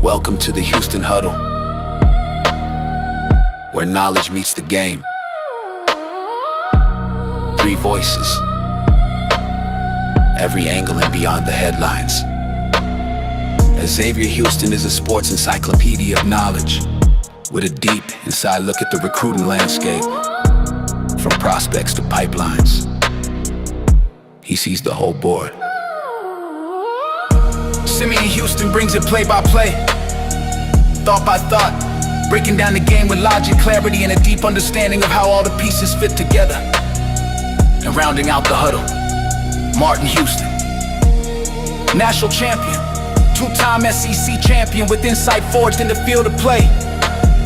Welcome to the Houston Huddle, where knowledge meets the game. 3 voices, every angle and beyond the headlines. Xavier Houston is a sports encyclopedia of knowledge, with a deep inside look at the recruiting landscape, from prospects to pipelines. He sees the whole board. Simeon Houston brings it play by play, thought by thought, breaking down the game with logic, clarity, and a deep understanding of how all the pieces fit together. And rounding out the huddle, Martin Houston, national champion, 2-time SEC champion, with insight forged in the field of play,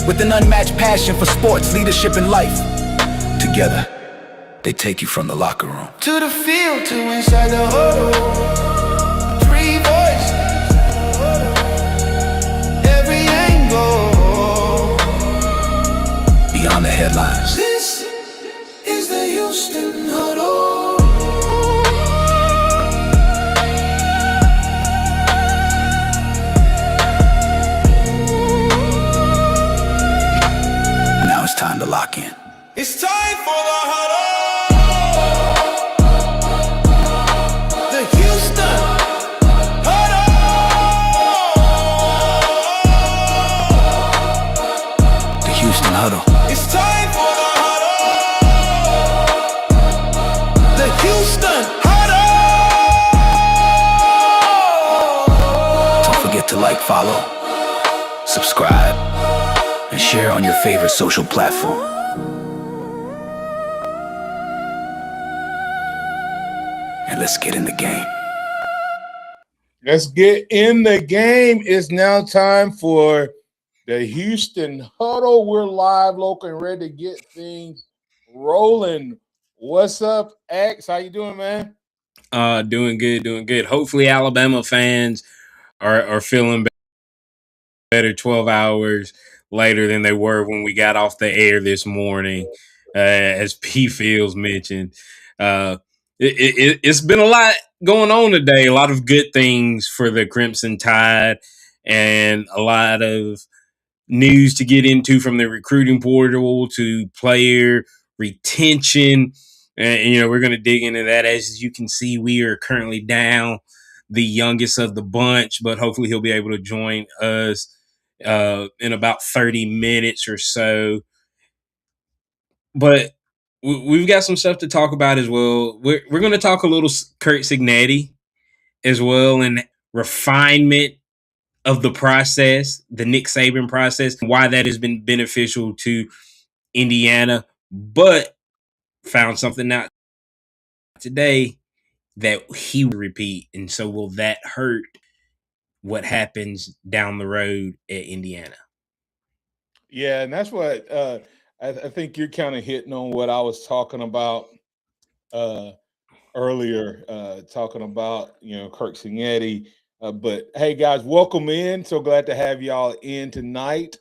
with an unmatched passion for sports, leadership, and life. Together, they take you from the locker room to the field, to inside the huddle. 3 voices, every angle, beyond the headlines. This is the Houston Huddle. Now it's time to lock in. It's time for the huddle. The Houston Huddle. The Houston Huddle. It's time for the huddle. The Houston Huddle. Don't forget to like, follow, subscribe, and share on your favorite social platform. And let's get in the game. Let's get in the game. It's now time for the Houston Huddle. We're live, local, and ready to get things rolling. What's up, X? How you doing, man? Doing good. Hopefully Alabama fans are feeling better 12 hours later than they were when we got off the air this morning, as P. Fields mentioned. It's been a lot going on today, a lot of good things for the Crimson Tide, and a lot of news to get into, from the recruiting portal to player retention. And we're going to dig into that. As you can see, we are currently down the youngest of the bunch, but hopefully he'll be able to join us in about 30 minutes or so. But we've got some stuff to talk about as well. We're going to talk a little Curt Cignetti as well, and refinement of the process, the Nick Saban process, and why that has been beneficial to Indiana. But found something out today that he will repeat, and so will that hurt what happens down the road at Indiana? Yeah, and that's what I think you're kind of hitting on what I was talking about earlier, talking about, Kirk Cignetti. But hey, guys, welcome in. So glad to have y'all in tonight.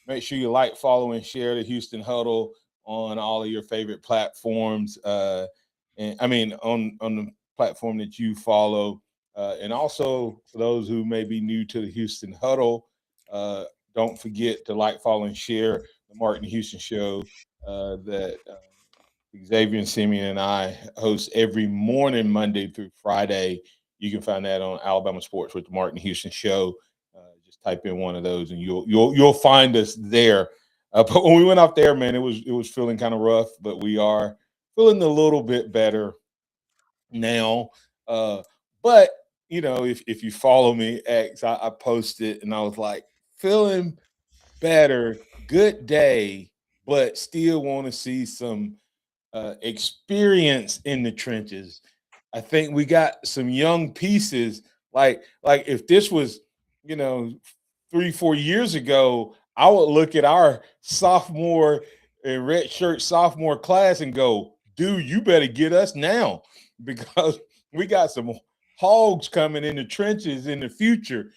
Make sure you like, follow, and share the Houston Huddle on all of your favorite platforms. And I mean, on the platform that you follow. And also, for those who may be new to the Houston Huddle, don't forget to like, follow, and share the Martin Houston Show that Xavier and Simeon and I host every morning, Monday through Friday. You can find that on Alabama Sports with the Martin Houston Show. Just type in one of those, and you'll find us there. But when we went out there, man, it was feeling kind of rough, but we are feeling a little bit better now. But if you follow me, I posted and I was like, feeling better, good day, but still want to see some experience in the trenches. I think we got some young pieces. Like if this was, you know, 3-4 years ago, I would look at our sophomore and red shirt sophomore class and go, dude, you better get us now because we got some hogs coming in the trenches in the future.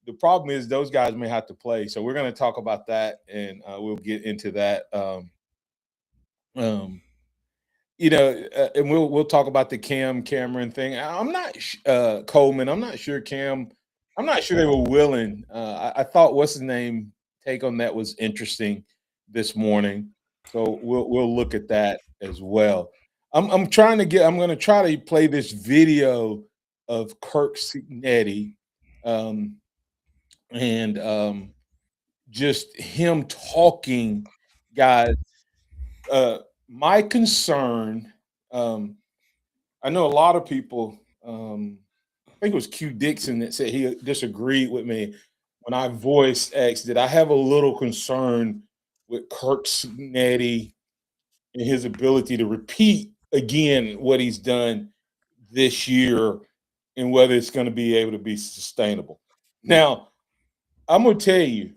The problem is those guys may have to play. So we're going to talk about that, and we'll get into that. Um, and we'll talk about the Cameron thing. I'm not Coleman. I'm not sure Cam. I'm not sure they were willing. I thought what's his name take on that was interesting this morning. So we'll look at that as well. I'm trying to get. I'm going to try to play this video of Kirk Signetti, and just him talking, guys. My concern, I know a lot of people, I think it was Q Dixon that said he disagreed with me when I voiced X that I have a little concern with Kirk Snetti and his ability to repeat again what he's done this year and whether it's going to be able to be sustainable. Now, I'm going to tell you,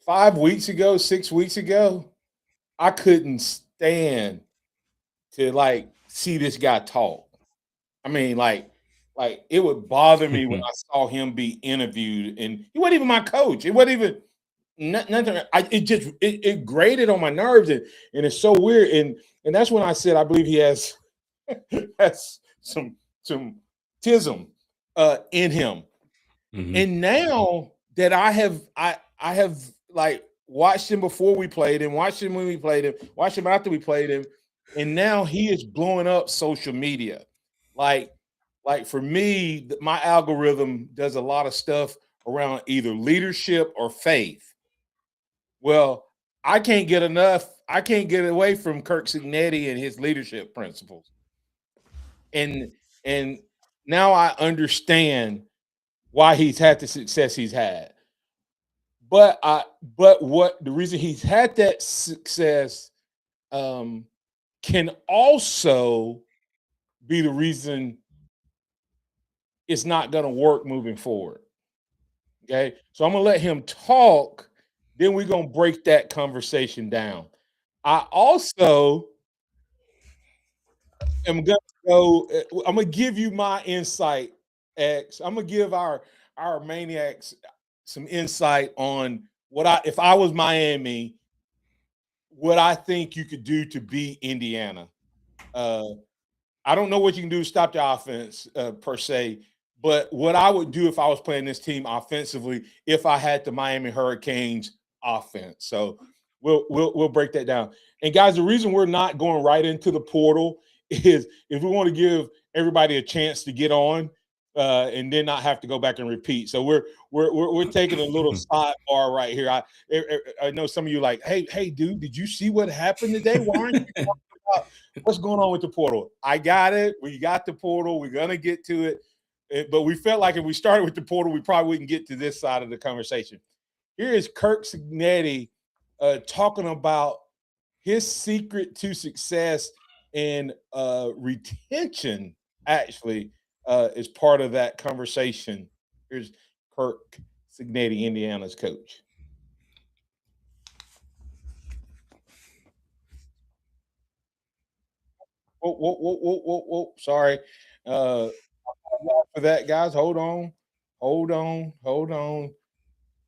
5 weeks ago, 6 weeks ago, I couldn't stand to like see this guy talk. I mean, like it would bother me when I saw him be interviewed, and he wasn't even my coach. It wasn't even nothing. It grated on my nerves, and it's so weird. And that's when I said I believe he has has some tism in him. Mhm. And now that I have like watched him before we played him, watched him when we played him, watched him after we played him, and now he is blowing up social media. Like like for me, my algorithm does a lot of stuff around either leadership or faith. Well, I can't get enough. I can't get away from Kirk Signetti and his leadership principles. And now I understand why he's had the success he's had. But what the reason he's had that success um, can also be the reason it's not going to work moving forward. Okay, so I'm gonna let him talk. Then we're gonna break that conversation down. I also am gonna go. I'm gonna give you my insight, X. I'm gonna give our maniacs some insight on what I if I was Miami, what I think you could do to beat Indiana. Uh, I don't know what you can do to stop the offense per se, but what I would do if I was playing this team offensively, if I had the Miami Hurricanes offense. So we'll break that down. And guys, the reason we're not going right into the portal is if we want to give everybody a chance to get on and then not have to go back and repeat. So we're taking a little sidebar right here. I know some of you like, hey, dude, did you see what happened today? Why aren't you talking about what's going on with the portal? I got it. We got the portal. We're gonna get to it. But we felt like if we started with the portal, we probably wouldn't get to this side of the conversation. Here is Kirk Signetti talking about his secret to success and retention, actually, is part of that conversation. Here's Kirk Signetti, Indiana's coach. Whoa. Sorry. For that, guys. Hold on.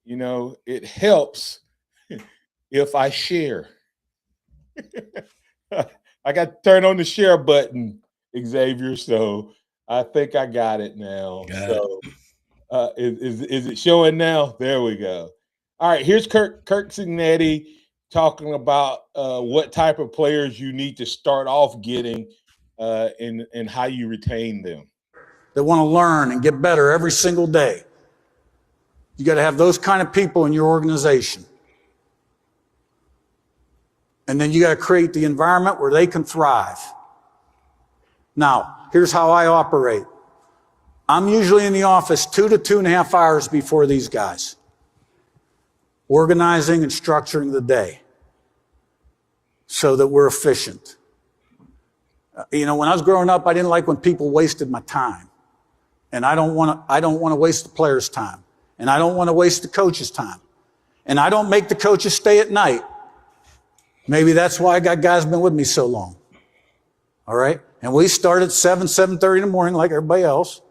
You know, it helps if I share. I got to turn on the share button, Xavier. So I think I got it now. Got it. So is it showing now? There we go. All right, here's Kirk Signetti talking about what type of players you need to start off getting and how you retain them. That want to learn and get better every single day. You got to have those kind of people in your organization. And then you got to create the environment where they can thrive. Now, here's how I operate. I'm usually in the office 2 to 2.5 hours before these guys, organizing and structuring the day so that we're efficient. When I was growing up, I didn't like when people wasted my time. And I don't want to waste the players' time. And I don't want to waste the coaches' time. And I don't make the coaches stay at night. Maybe that's why I got guys been with me so long. All right? And we start at 7:30 in the morning like everybody else.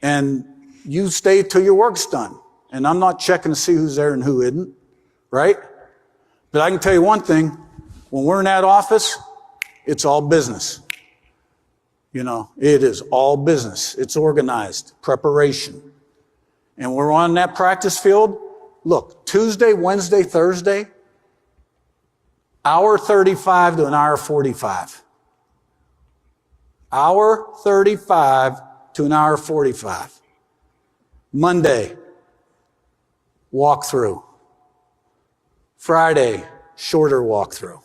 And you stay till your work's done. And I'm not checking to see who's there and who isn't. Right? But I can tell you one thing. When we're in that office, it's all business. It is all business. It's organized, preparation. And we're on that practice field. Look, Tuesday, Wednesday, Thursday, hour 35 to an hour 45. Hour 35 to an hour 45. Monday, walkthrough. Friday, shorter walkthrough.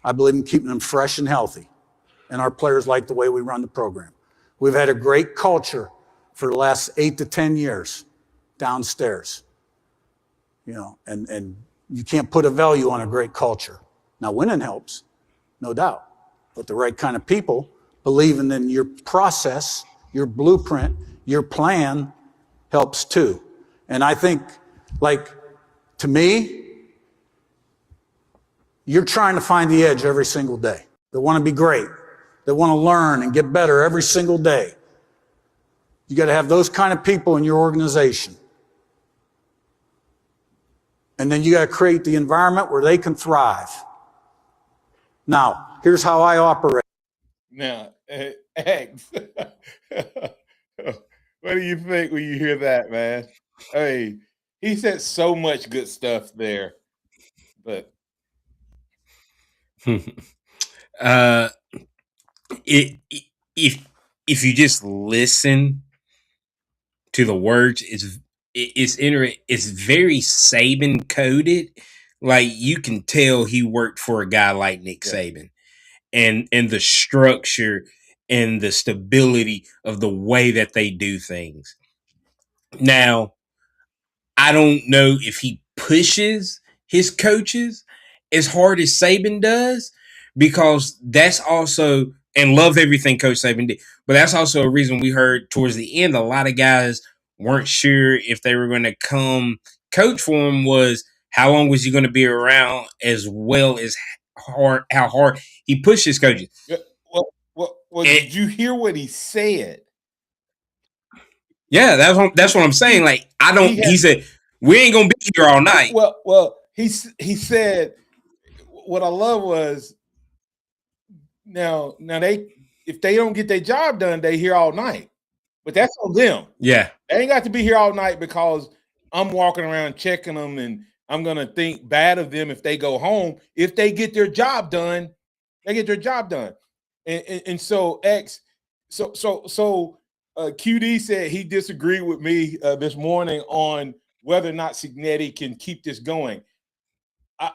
I believe in keeping them fresh and healthy. And our players like the way we run the program. We've had a great culture for the last 8 to 10 years downstairs. And you can't put a value on a great culture. Now, winning helps, no doubt. But the right kind of people believing in your process, your blueprint, your plan helps too. And I think, to me, you're trying to find the edge every single day. They want to be great. They want to learn and get better every single day. You got to have those kind of people in your organization. And then you got to create the environment where they can thrive. Now, here's how I operate. Now, X, what do you think when you hear that, man? Hey, he said so much good stuff there, but if you just listen to the words, it's very Saban coded. Like you can tell he worked for a guy like Nick Saban, and the structure and the stability of the way that they do things. Now, I don't know if he pushes his coaches as hard as Saban does, because that's also, and love everything Coach Saban did, but that's also a reason we heard towards the end a lot of guys weren't sure if they were going to come coach for him, was how long was he going to be around, as well as how hard he pushed his coaches. Well, did you hear what he said? Yeah, that's what I'm saying. Like, he said, we ain't gonna be here all night. Well, he said, what I love was, now if they don't get their job done, they here all night. But that's on them. Yeah. They ain't got to be here all night because I'm walking around checking them and I'm gonna think bad of them if they go home. If they get their job done, they get their job done. And so QD said he disagreed with me this morning on whether or not Cignetti can keep this going.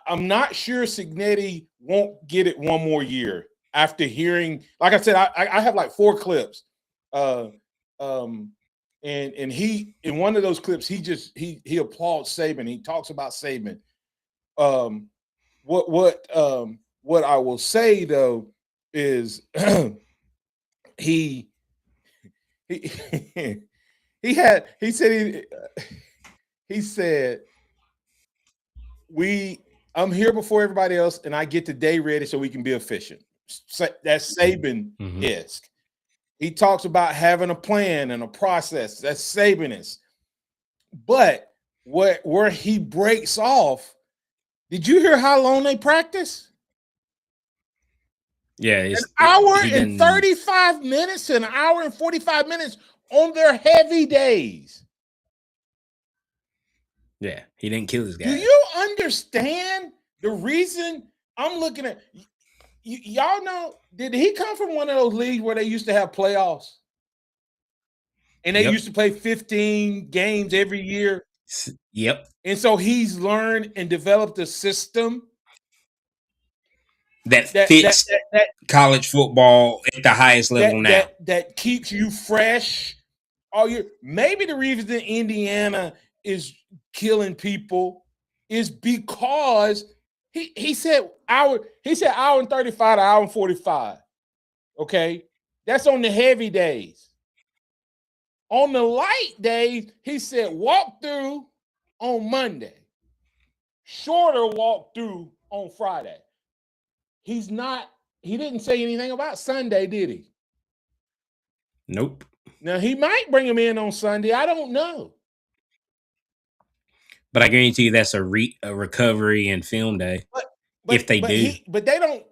I'm not sure Cignetti won't get it one more year after hearing, like I said, I have like 4 clips. And he, in one of those clips, he applauds Saban. He talks about Saban. What I will say though is he said I'm here before everybody else and I get the day ready so we can be efficient. That's Saban-esque. He talks about having a plan and a process. That's Saban-esque. But where he breaks off, did you hear how long they practice? Yeah, it's an hour and 35 minutes to an hour and 45 minutes on their heavy days. Yeah, he didn't kill his guy. Do you understand the reason I'm looking at? Y'all know, did he come from one of those leagues where they used to have playoffs? And they used to play 15 games every year? Yep. And so he's learned and developed a system that fits college football at the highest level now. That keeps you fresh all year. Maybe the reason that Indiana is killing people is because he said hour and 35 to hour and 45. Okay. That's on the heavy days. On the light days, he said walk through on Monday. Shorter walk through on Friday. He didn't say anything about Sunday, did he? Nope. Now, he might bring him in on Sunday. I don't know. But I guarantee you that's a recovery and film day. If they do. But they don't.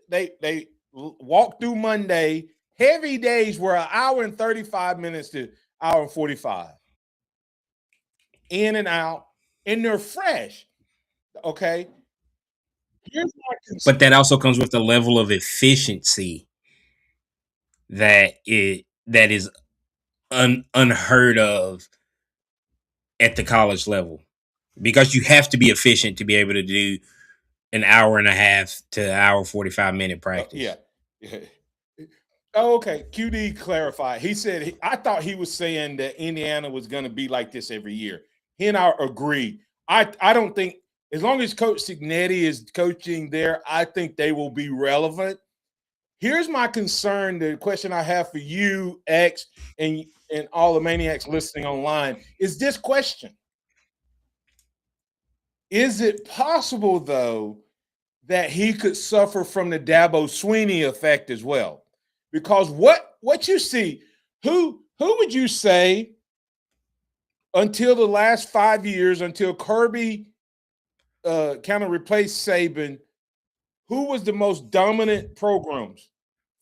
They walk through Monday. Heavy days were an hour and 35 minutes to hour and 45. In and out. And they're fresh. Okay? But that also comes with the level of efficiency that is unheard of at the college level, because you have to be efficient to be able to do an hour and a half to hour 45-minute practice. Yeah. Oh, okay. QD clarified. He said I thought he was saying that Indiana was going to be like this every year. He and I agree. I don't think, as long as Coach Cignetti is coaching there, I think they will be relevant. Here's my concern, the question I have for you, X, and all the maniacs listening online, is this question. Is it possible, though, that he could suffer from the Dabo Swinney effect as well? Because what you see, who would you say until the last 5 years, until Kirby kind of replaced Saban, who was the most dominant programs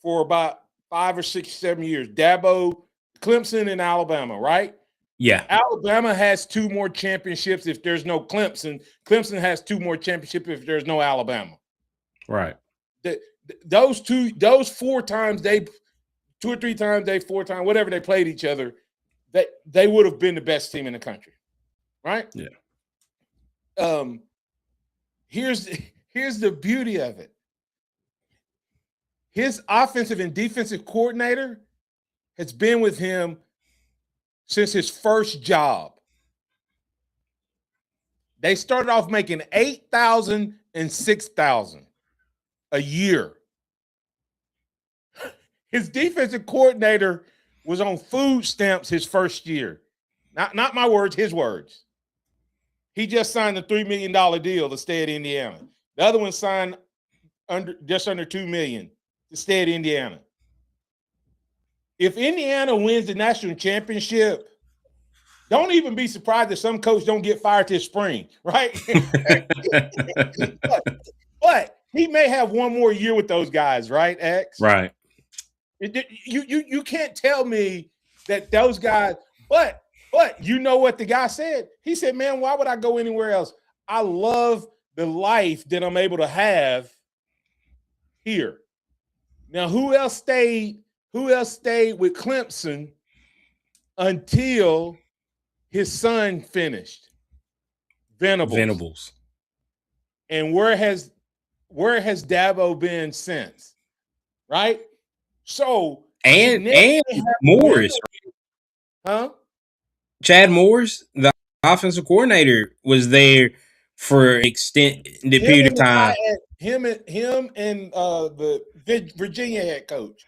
for about 5 or 6, 7 years? Dabo, Clemson, and Alabama, right? Yeah. Alabama has 2 more championships if there's no Clemson. Clemson has 2 more championships if there's no Alabama. Right. Those 4 times 2 or 3 times 4 times, whatever they played each other, that they would have been the best team in the country, right? Yeah. Here's the beauty of it. His offensive and defensive coordinator has been with him since his first job. They started off making $8,000 and $6,000 a year. His defensive coordinator was on food stamps his first year. Not my words, his words. He just signed a $3 million deal to stay at Indiana. The other one signed just under $2 million to stay at Indiana. If Indiana wins the national championship, don't even be surprised if some coach don't get fired this spring, right? but he may have one more year with those guys, right, X? Right. You can't tell me that those guys, but you know what the guy said? He said, man, why would I go anywhere else? I love the life that I'm able to have here. Now, who else stayed with Clemson until his son finished? Venables. And where has Dabo been since? Right? So and Morris. Huh? Chad Morris, the offensive coordinator, was there for an extended period of time. Him and the Virginia head coach.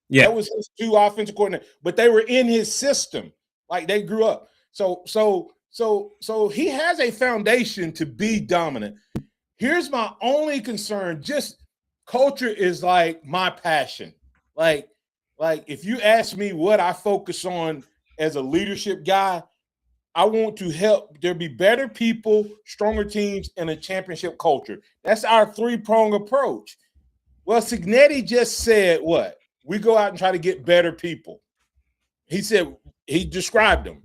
Yeah. That was his 2 offensive coordinators, but they were in his system. Like, they grew up. So he has a foundation to be dominant. Here's my only concern. Just culture is like my passion. Like if you ask me what I focus on as a leadership guy, I want to help there be better people, stronger teams, and a championship culture. That's our 3-prong approach. Well, Cignetti just said what? We go out and try to get better people. He said he described them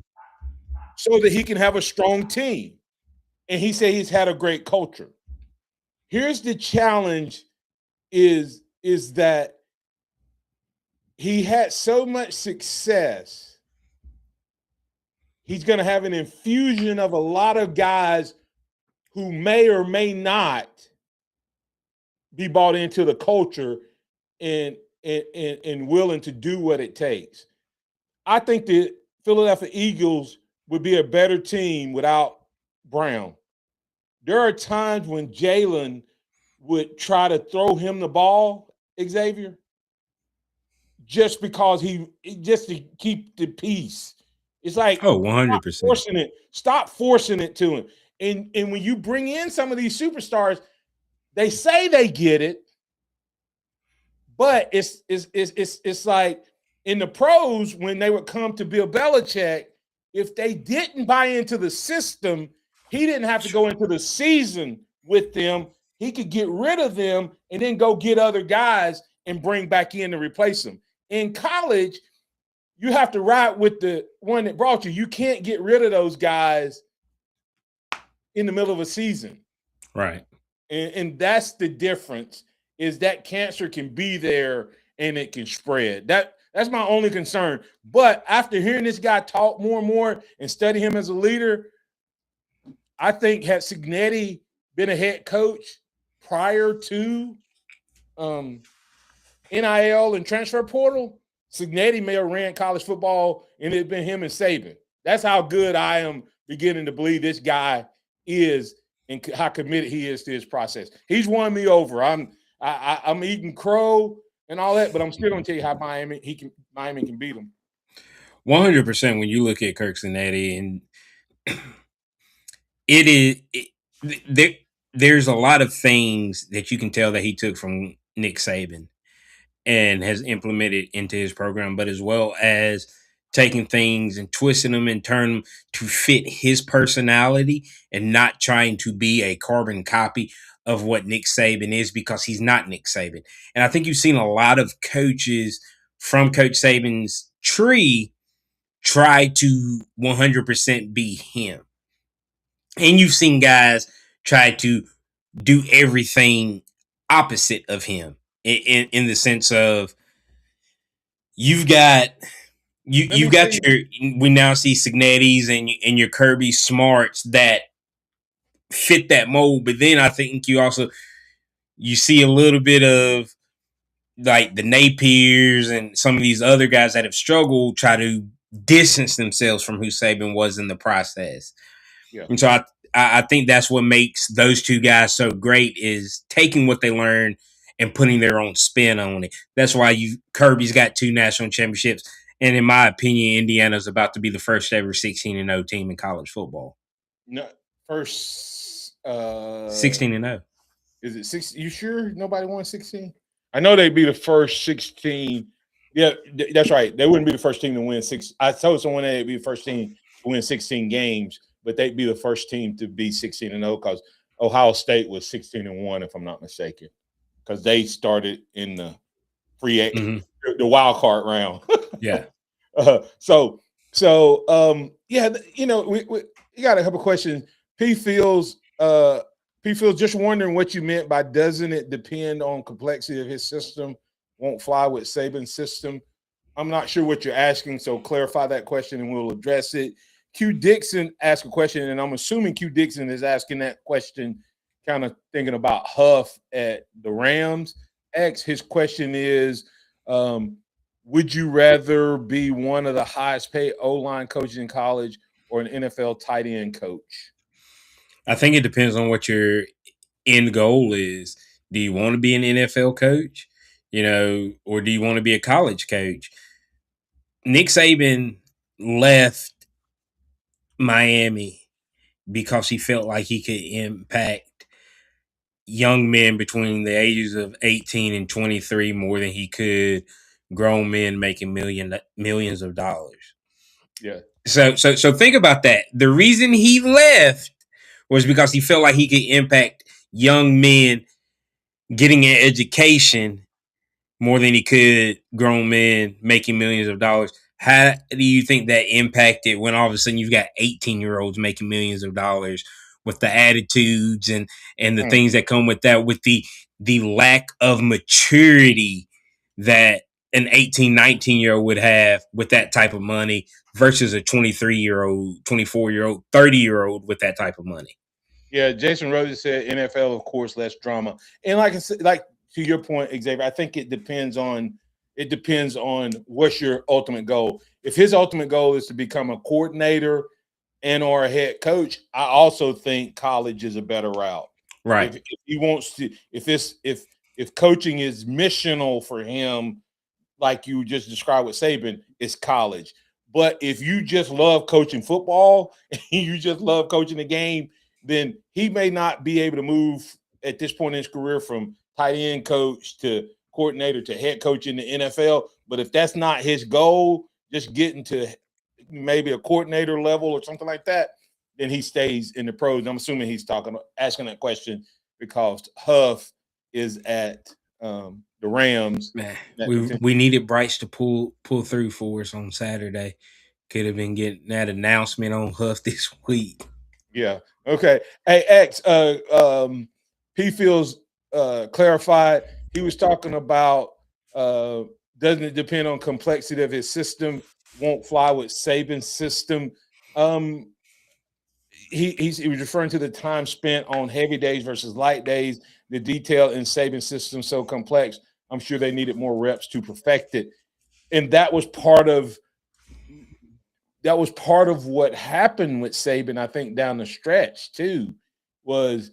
so that he can have a strong team. and he said he's had a great culture. Here's the challenge: is that he had so much success. He's going to have an infusion of a lot of guys who may or may not be bought into the culture and willing to do what it takes. I think the Philadelphia Eagles would be a better team without Brown. There are times when Jalen would try to throw him the ball, Xavier, just because just to keep the peace. It's like, 100%. Stop forcing it to him. And when you bring in some of these superstars, they say they get it, but it's like in the pros when they would come to Bill Belichick, if they didn't buy into the system, he didn't have to go into the season with them. He could get rid of them and then go get other guys and bring back in to replace them. In college, you have to ride with the one that brought you. You can't get rid of those guys in the middle of a season. Right. And that's the difference, is that cancer can be there and it can spread. That's my only concern. But after hearing this guy talk more and more and study him as a leader, I think had Cignetti been a head coach prior to NIL and transfer portal, Cignetti may have ran college football and it'd been him and Saban. That's how good I am beginning to believe this guy is and how committed he is to his process. He's won me over. I'm eating crow and all that, but I'm still going to tell you how Miami can beat him. 100% when you look at Kirk Cignetti, and there's a lot of things that you can tell that he took from Nick Saban and has implemented into his program, but as well as taking things and twisting them and turning them to fit his personality and not trying to be a carbon copy of what Nick Saban is, because he's not Nick Saban. And I think you've seen a lot of coaches from Coach Saban's tree try to 100% be him. And you've seen guys try to do everything opposite of him in the sense of we now see Cignetti's and your Kirby Smarts that fit that mold. But then I think you see a little bit of like the Napiers and some of these other guys that have struggled try to distance themselves from who Saban was in the process. Yeah. And so I think that's what makes those two guys so great, is taking what they learned and putting their own spin on it. That's why Kirby's got 2 national championships. And in my opinion, Indiana's about to be the first ever 16-0 team in college football. No, first 16-0. Is it 6? You sure nobody won 16? I know they'd be the first 16. Yeah, that's right. They wouldn't be the first team to win 6. I told someone they'd be the first team to win 16 games, but they'd be the first team to be 16-0 because Ohio State was 16-1, if I'm not mistaken, because they started in the the wild card round. Yeah. So yeah, you know, we got a couple questions. P Fields, just wondering what you meant by doesn't it depend on complexity of his system, won't fly with Saban's system. I'm not sure what you're asking, so clarify that question and we'll address it. Q Dixon asked a question, and I'm assuming Q Dixon is asking that question kind of thinking about Huff at the Rams. His question is, would you rather be one of the highest paid O-line coaches in college or an NFL tight end coach? I think it depends on what your end goal is. Do you want to be an NFL coach, or do you want to be a college coach? Nick Saban left Miami because he felt like he could impact young men between the ages of 18 and 23 more than he could grown men making millions of dollars. Yeah. So think about that. The reason he left was because he felt like he could impact young men getting an education more than he could grown men making millions of dollars. How do you think that impacted when all of a sudden you've got 18-year-olds making millions of dollars with the attitudes and the Mm. things that come with that, with the lack of maturity that an 18, 19-year-old would have with that type of money versus a 23-year-old, 24-year-old, 30-year-old with that type of money. Yeah, Jason Rosen said NFL, of course, less drama. And like I said, like to your point, Xavier, I think it depends on what's your ultimate goal. If his ultimate goal is to become a coordinator and or a head coach, I also think college is a better route. Right. If he wants to, if coaching is missional for him, like you just described with Saban, it's college. But if you just love coaching football and you just love coaching the game, then he may not be able to move at this point in his career from tight end coach to coordinator to head coach in the NFL. But if that's not his goal, just getting to maybe a coordinator level or something like that, then he stays in the pros. I'm assuming he's asking that question because Huff is at the Rams. Man, we needed Bryce to pull through for us on Saturday. Could have been getting that announcement on Huff this week. Yeah. Okay. Hey, X. P feels clarified. He was talking about doesn't it depend on complexity of his system? Won't fly with Saban's system. He was referring to the time spent on heavy days versus light days. The detail in Saban's system so complex. I'm sure they needed more reps to perfect it, and that was part of what happened with Saban. I think down the stretch too was,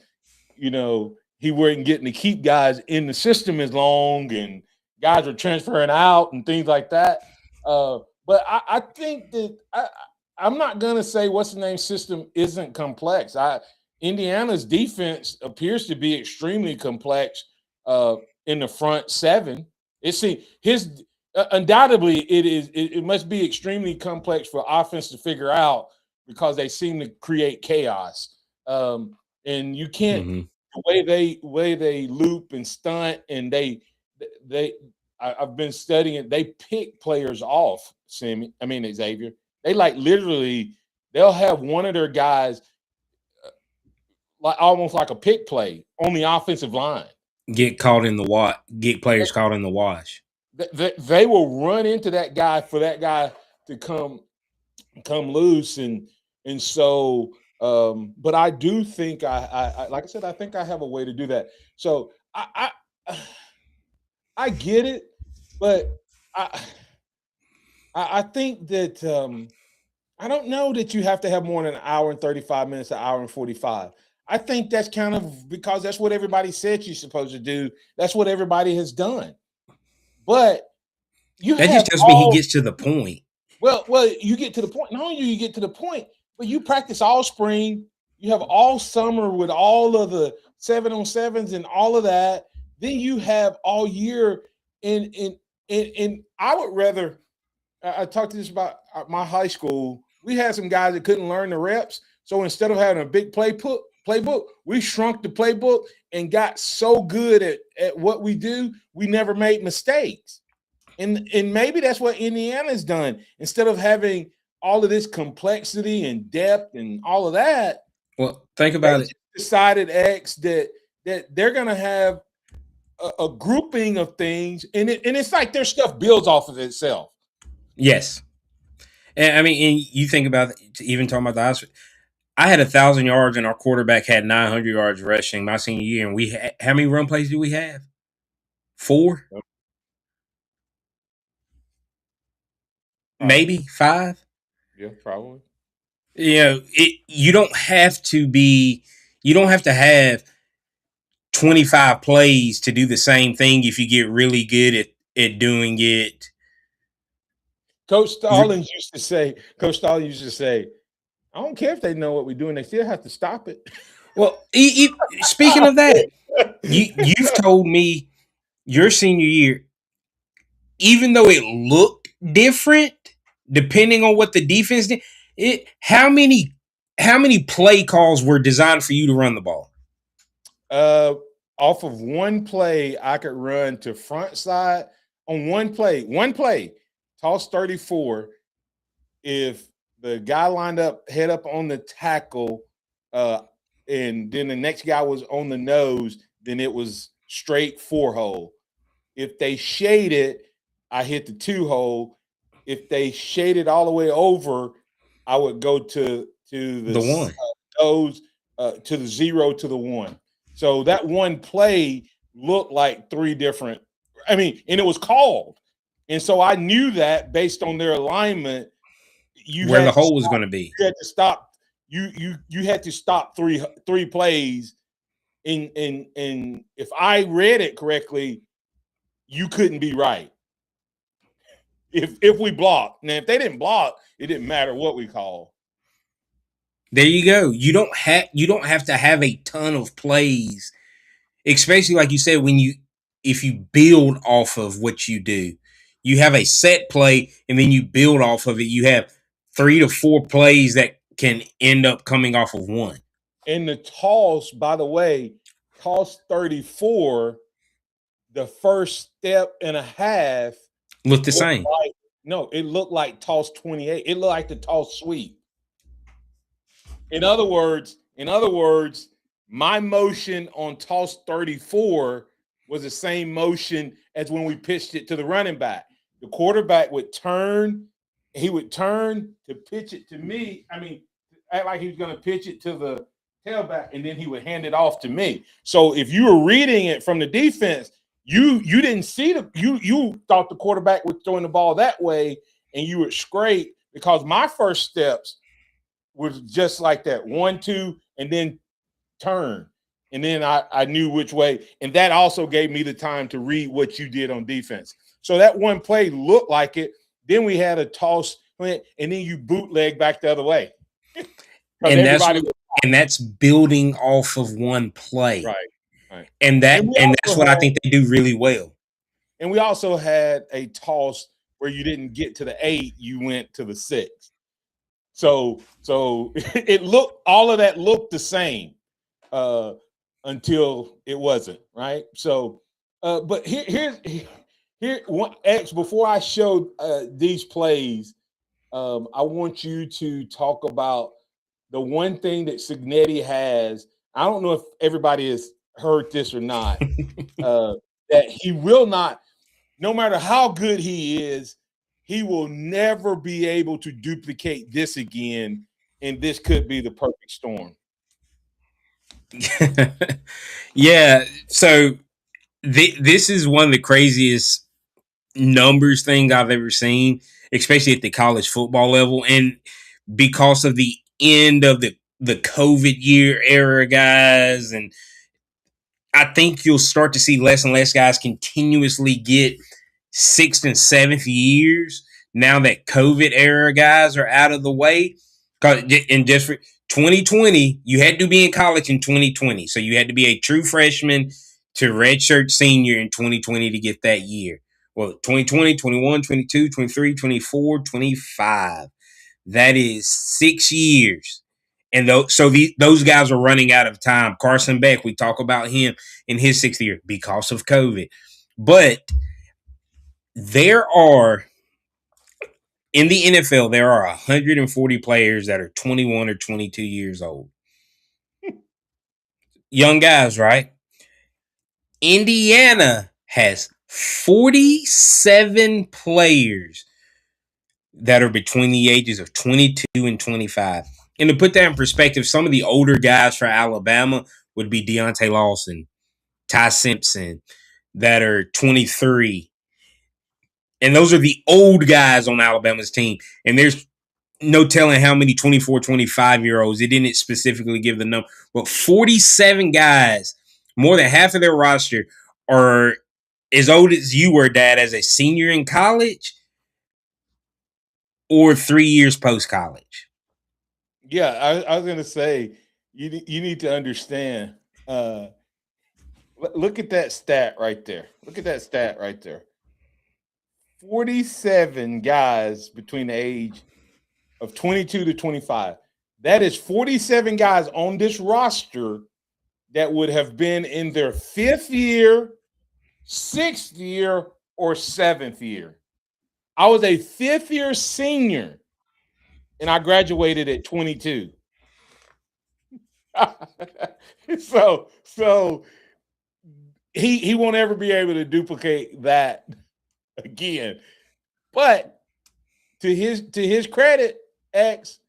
he wasn't getting to keep guys in the system as long, and guys were transferring out and things like that. But I think that I'm not going to say what's the name system isn't complex. Indiana's defense appears to be extremely complex in the front seven. Undoubtedly it must be extremely complex for offense to figure out because they seem to create chaos. And you can't the way they loop and stunt, and I've been studying it. They pick players off, Xavier. They they'll have one of their guys almost like a pick play on the offensive line. Get players caught in the wash. They will run into that guy for that guy to come loose, and so but I do think I like I said, I think I have a way to do that. So I get it, but I think that I don't know that you have to have more than an hour and 35 minutes, an hour and 45. I think that's kind of because that's what everybody said you're supposed to do. That's what everybody has done. But that just tells me he gets to the point. Well, you get to the point. Not only do you get to the point, but you practice all spring. You have all summer with all of the 7-on-7s and all of that. Then you have all year. And I would rather. I talked to this about my high school. We had some guys that couldn't learn the reps. So instead of having a big playbook, we shrunk the playbook and got so good at what we do, we never made mistakes. And maybe that's what Indiana's done. Instead of having all of this complexity and depth and all of that, well, think about it. Decided X that they're going to have a grouping of things, and it's like their stuff builds off of itself. Yes. And you think about even talking about the Osprey. I had 1,000 yards and our quarterback had 900 yards rushing my senior year. And how many run plays do we have? 4? Maybe 5? Yeah, probably. You don't have to have 25 plays to do the same thing if you get really good at doing it. Coach Stallings used to say, I don't care if they know what we're doing, they still have to stop it. Well, speaking of that, you've told me your senior year, even though it looked different, depending on what the defense did, how many play calls were designed for you to run the ball? Off of one play, I could run to front side on one play, toss 34. If the guy lined up head up on the tackle, and then the next guy was on the nose, then it was straight 4-hole. If they shaded, I hit the 2-hole. If they shaded all the way over, I would go to The one. nose, to the 0 to the 1. So that one play looked like 3 different. I mean, and it was called, and so I knew that based on their alignment, Where the hole was going to be. You had to stop. You had to stop three plays. And if I read it correctly, you couldn't be right. If we blocked. Now, if they didn't block, it didn't matter what we call. There you go. You don't have to have a ton of plays, especially like you said, if you build off of what you do. You have a set play and then you build off of it. You have 3 to 4 plays that can end up coming off of one. And the toss, by the way, toss 34, the first step and a half looked the same. It looked like toss 28. It looked like the toss sweep. In other words, my motion on toss 34 was the same motion as when we pitched it to the running back. The quarterback would turn. He would turn to pitch it to me. I mean, act like he was going to pitch it to the tailback, and then he would hand it off to me. So if you were reading it from the defense, you didn't see you thought the quarterback was throwing the ball that way, and you would scrape, because my first steps was just like that, 1, 2, and then turn. And then I knew which way. And that also gave me the time to read what you did on defense. So that one play looked like it. Then we had a toss, and then you bootleg back the other way. And that's building off of one play. Right. And that's what I think they do really well. And we also had a toss where you didn't get to the 8, you went to the 6. So all of that looked the same until it wasn't, right? So but here one X, before I show these plays, I want you to talk about the one thing that Cignetti has. I don't know if everybody has heard this or not, that he will not, no matter how good he is, he will never be able to duplicate this again, and this could be the perfect storm. Yeah, so this is one of the craziest numbers thing I've ever seen, especially at the college football level, and because of the end of the COVID year era, guys, and I think you'll start to see less and less guys continuously get 6th and 7th years now that COVID era guys are out of the way. And just for 2020, you had to be in college in 2020. So you had to be a true freshman to redshirt senior in 2020 to get that year. Well, 2020, 21, 22, 23, 24, 25. That is 6 years. And those guys are running out of time. Carson Beck, we talk about him in his 6th year because of COVID. But there are, in the NFL, there are 140 players that are 21 or 22 years old. Young guys, right? Indiana has 47 players that are between the ages of 22 and 25. And to put that in perspective, some of the older guys for Alabama would be Deontay Lawson, Ty Simpson, that are 23. And those are the old guys on Alabama's team. And there's no telling how many 24, 25-year-olds. It didn't specifically give the number. But 47 guys, more than half of their roster, are as old as you were, Dad, as a senior in college or 3 years post-college. Yeah, I was going to say, you need to understand. Look at that stat right there. 47 guys between the age of 22 to 25. That is 47 guys on this roster that would have been in their 5th year, 6th year, or 7th year. I was a 5th year senior, and I graduated at 22. so he won't ever be able to duplicate that again. But to his credit, X,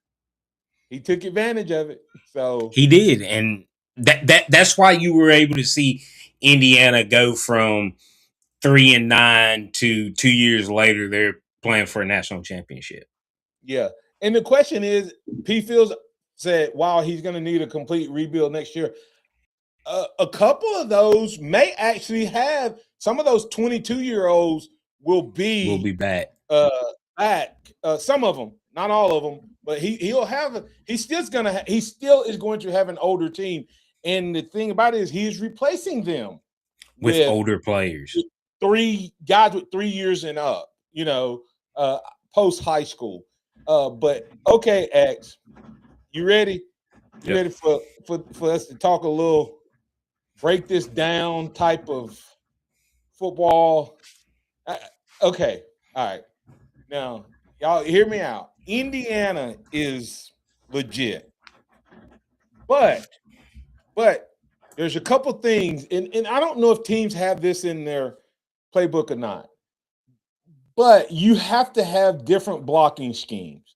he took advantage of it. So He did, and that's why you were able to see Indiana go from 3-9 to 2 years later they're playing for a national championship. yeah. And the question is, P. Fields said, "Wow, he's going to need a complete rebuild next year." A couple of those may actually have some of those 22-year-olds will We'll be be back. back. Some of them, not all of them, but he still is going to have an older team. And the thing about it is he's replacing them with with older players. 3 guys with 3 years and up, post high school. But okay, X, you ready? You ready for us to talk a little, break this down type of football? Okay, all right. Now, y'all hear me out. Indiana is legit, but there's a couple things, and I don't know if teams have this in their playbook or not. But you have to have different blocking schemes.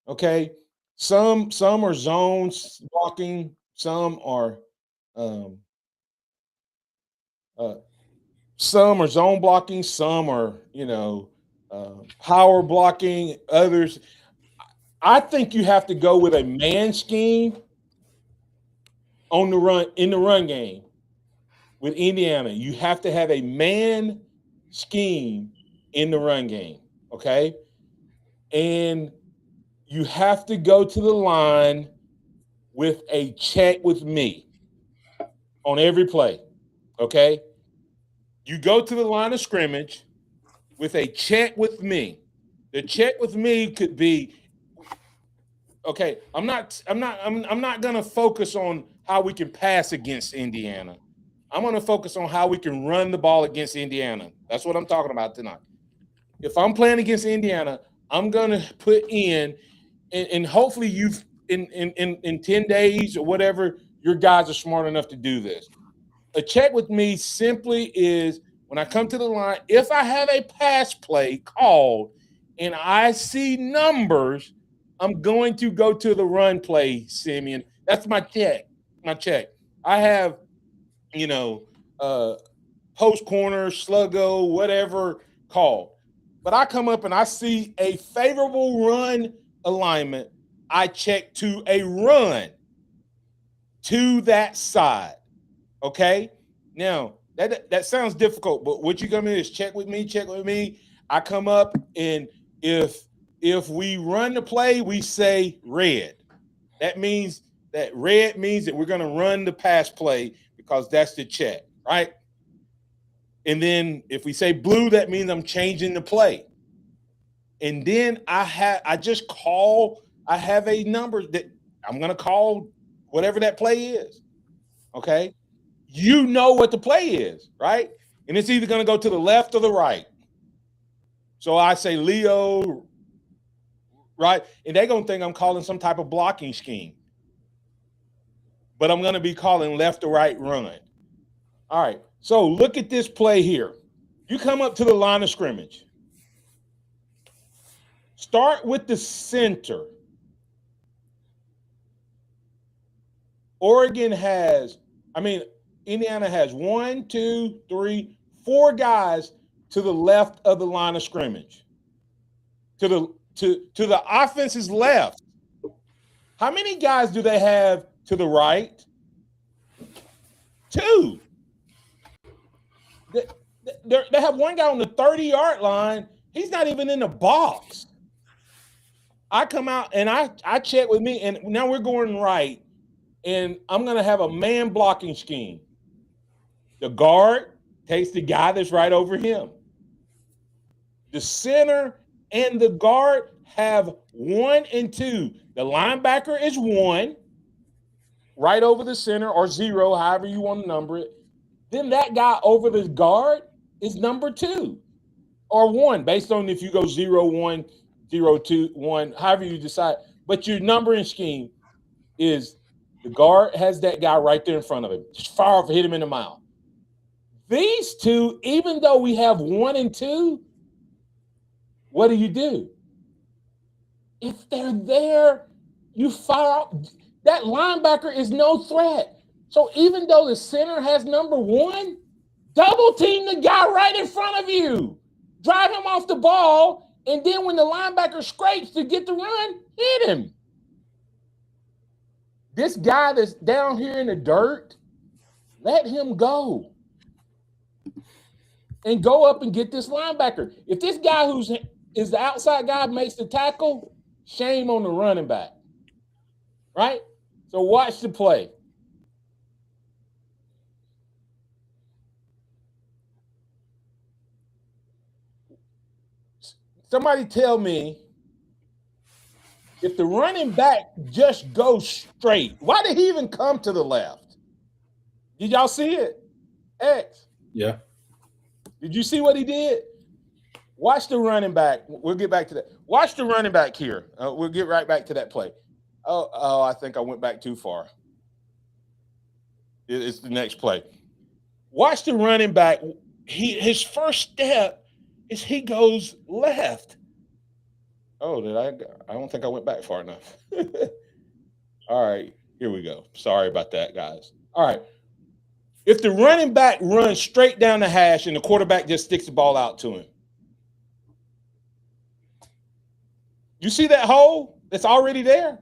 Okay, some are zones blocking, some are zone blocking, some are power blocking. Others, I think you have to go with a man scheme on the run in the run game with Indiana. You have to have a man scheme in the run game. Okay. And you have to go to the line with a check with me on every play. Okay. You go to the line of scrimmage with a check with me. The check with me could be, okay, I'm not gonna focus on how we can pass against Indiana. I'm gonna focus on how we can run the ball against Indiana. That's what I'm talking about tonight. If I'm playing against Indiana, I'm gonna put in, and hopefully you've in 10 days or whatever, your guys are smart enough to do this. A check with me simply is when I come to the line, if I have a pass play called and I see numbers, I'm going to go to the run play, Simeon. That's my check. My check. I have, post corner, sluggo, whatever called. But I come up and I see a favorable run alignment. I check to a run to that side. Okay. Now that sounds difficult, but what you're gonna do is check with me. I come up, and if we run the play, we say red. That means that red means that we're gonna run the pass play because that's the check, right? And then if we say blue, that means I'm changing the play. And then I have a number that I'm gonna call whatever that play is. Okay. You know what the play is, right? And it's either going to go to the left or the right. So I say Leo, right? And they're going to think I'm calling some type of blocking scheme. But I'm going to be calling left or right run. All right. So look at this play here. You come up to the line of scrimmage. Start with the center. Indiana has 1, 2, 3, 4 guys to the left of the line of scrimmage. To the offense's left. How many guys do they have to the right? 2. They have one guy on the 30-yard line. He's not even in the box. I come out and I check with me, and now we're going right, and I'm going to have a man blocking scheme. The guard takes the guy that's right over him. The center and the guard have 1 and 2. The linebacker is 1, right over the center, or 0, however you want to number it. Then that guy over the guard is number 2, or 1, based on if you go 0, 1, 0, 2, 1, however you decide. But your numbering scheme is The guard has that guy right there in front of him. Just fire off, hit him in the mouth. These two, even though we have 1 and 2, what do? If they're there, you fire off. That linebacker is no threat. So even though the center has number 1, double team the guy right in front of you. Drive him off the ball, and then when the linebacker scrapes to get the run, hit him. This guy that's down here in the dirt, let him go. And go up and get this linebacker. If this guy is the outside guy makes the tackle, shame on the running back. Right? So watch the play. Somebody tell me, if the running back just goes straight, why did he even come to the left? Did y'all see it? X. Yeah. Did you see what he did? Watch the running back. We'll get back to that. Watch the running back here. We'll get right back to that play. Oh, I think I went back too far. It's the next play. Watch the running back. His first step is he goes left. Oh, I don't think I went back far enough. All right, here we go. Sorry about that, guys. All right. If the running back runs straight down the hash and the quarterback just sticks the ball out to him, you see that hole that's already there?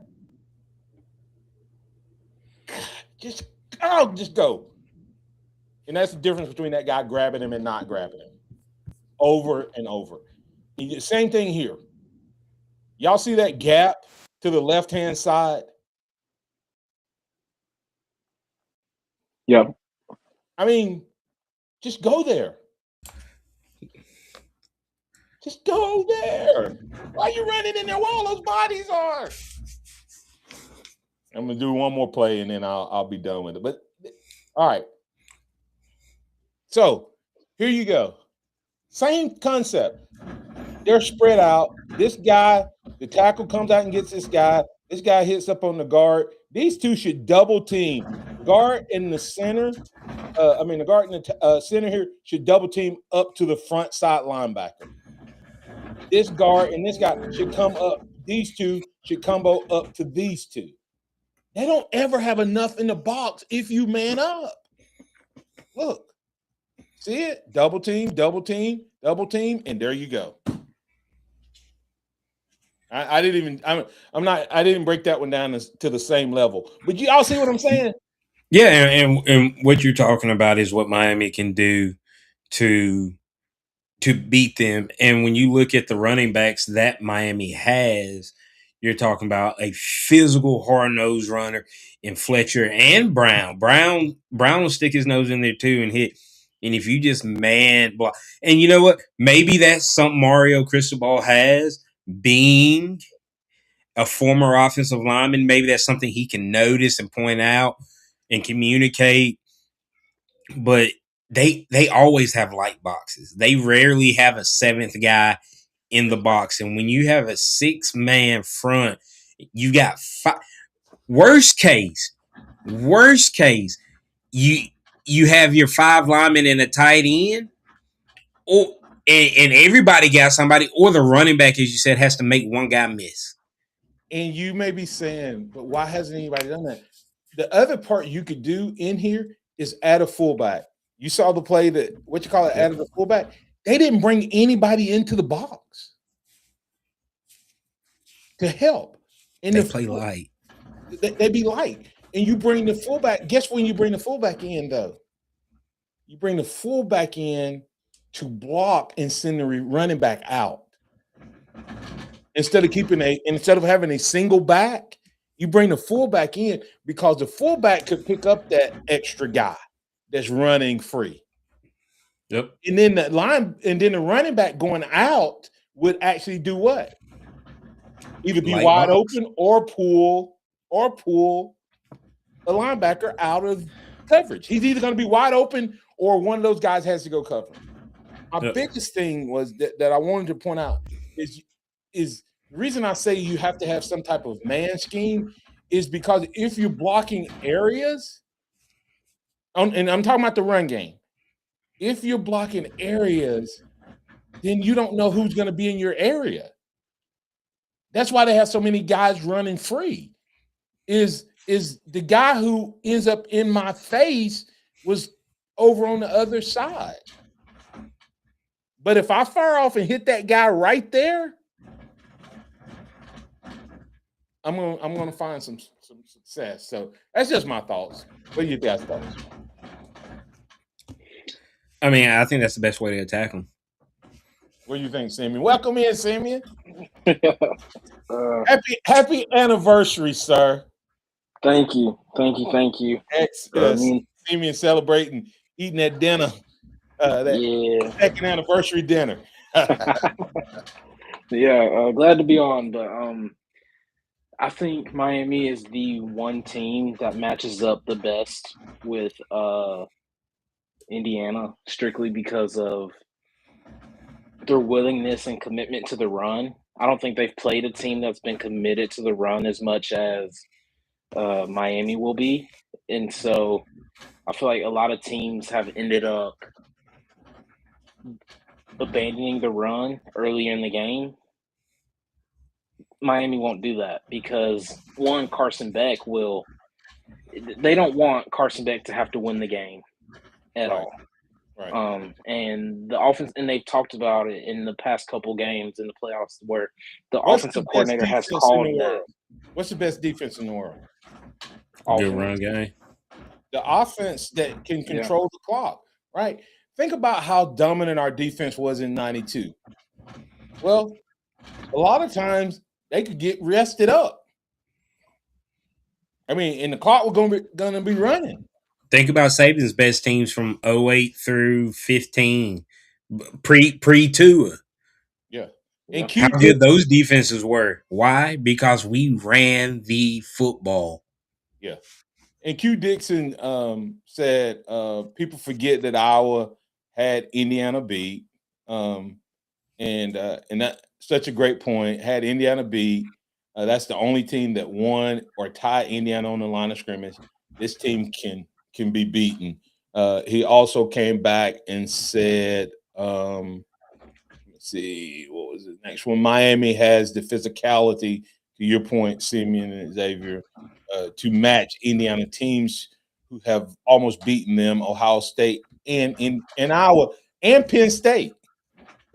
Just go. And that's the difference between that guy grabbing him and not grabbing him. Over and over. Same thing here. Y'all see that gap to the left-hand side? Yep. I mean, just go there. Just go there. Why are you running in there where all those bodies are? I'm gonna do one more play and then I'll be done with it. But all right. So here you go. Same concept. They're spread out. This guy, the tackle comes out and gets this guy. This guy hits up on the guard. These two should double team. Guard in the center. The guard in the center here should double team up to the front side linebacker. This guard and this guy should come up. These two should combo up to these two. They don't ever have enough in the box if you man up. Look. See it? Double team, and there you go. I didn't break that one down to the same level. But you all see what I'm saying? Yeah, and what you're talking about is what Miami can do to beat them. And when you look at the running backs that Miami has, you're talking about a physical, hard-nosed runner in Fletcher and Brown. Brown will stick his nose in there too and hit. And if you just man block, and you know what? Maybe that's something Mario Cristobal has, being a former offensive lineman. Maybe that's something he can notice and point out and communicate. But they always have light boxes. They rarely have a seventh guy in the box. And when you have a 6-man front, you got 5. Worst case, you have your 5 linemen and a tight end, and everybody got somebody, or the running back, as you said, has to make one guy miss. And you may be saying, but why hasn't anybody done that? The other part you could do in here is add a fullback. You saw the play that, added a fullback. They didn't bring anybody into the box to help. And they play light. They be light. And you bring the fullback. Guess when you bring the fullback in, though? You bring the fullback in to block and send the running back out. Instead of having a single back, you bring the fullback in because the fullback could pick up that extra guy that's running free. Yep. And then the running back going out would actually do what? Either be wide open or pull a linebacker out of coverage. He's either going to be wide open or one of those guys has to go cover. My biggest thing was that I wanted to point out is the reason I say you have to have some type of man scheme is because if you're blocking areas, and I'm talking about the run game, if you're blocking areas, then you don't know who's going to be in your area. That's why they have so many guys running free. Is the guy who ends up in my face was over on the other side. But if I fire off and hit that guy right there, I'm gonna find some success. So that's just my thoughts. What do you guys thoughts? I mean, I think that's the best way to attack them. What do you think, Simeon? Welcome in, Simeon. Uh, Happy anniversary, sir. Thank you. Simeon celebrating eating that dinner, that second anniversary dinner. Yeah, glad to be on, but I think Miami is the one team that matches up the best with Indiana, strictly because of their willingness and commitment to the run. I don't think they've played a team that's been committed to the run as much as Miami will be. And so I feel like a lot of teams have ended up abandoning the run earlier in the game. Miami won't do that because, one, Carson Beck will – they don't want Carson Beck to have to win the game at all. Right. And the offense – and they've talked about it in the past couple games in the playoffs where the offensive coordinator has called that. What's the best defense in the world? Good run game. The offense that can control the clock, right? Think about how dominant our defense was in 92. Well, a lot of times they could get rested up. I mean, and the clock was going to be running. Think about Saban's best teams from 08 through 15, pre-Tua. Yeah. And how good those defenses were. Why? Because we ran the football. Yeah. And Q Dixon said people forget that Iowa had Indiana beat. And that's such a great point. Had Indiana beat. That's the only team that won or tied Indiana on the line of scrimmage. This team can be beaten. He also came back and said, let's see, what was the next one? Miami has the physicality, to your point, Simeon and Xavier, to match Indiana teams who have almost beaten them, Ohio State and Iowa and Penn State.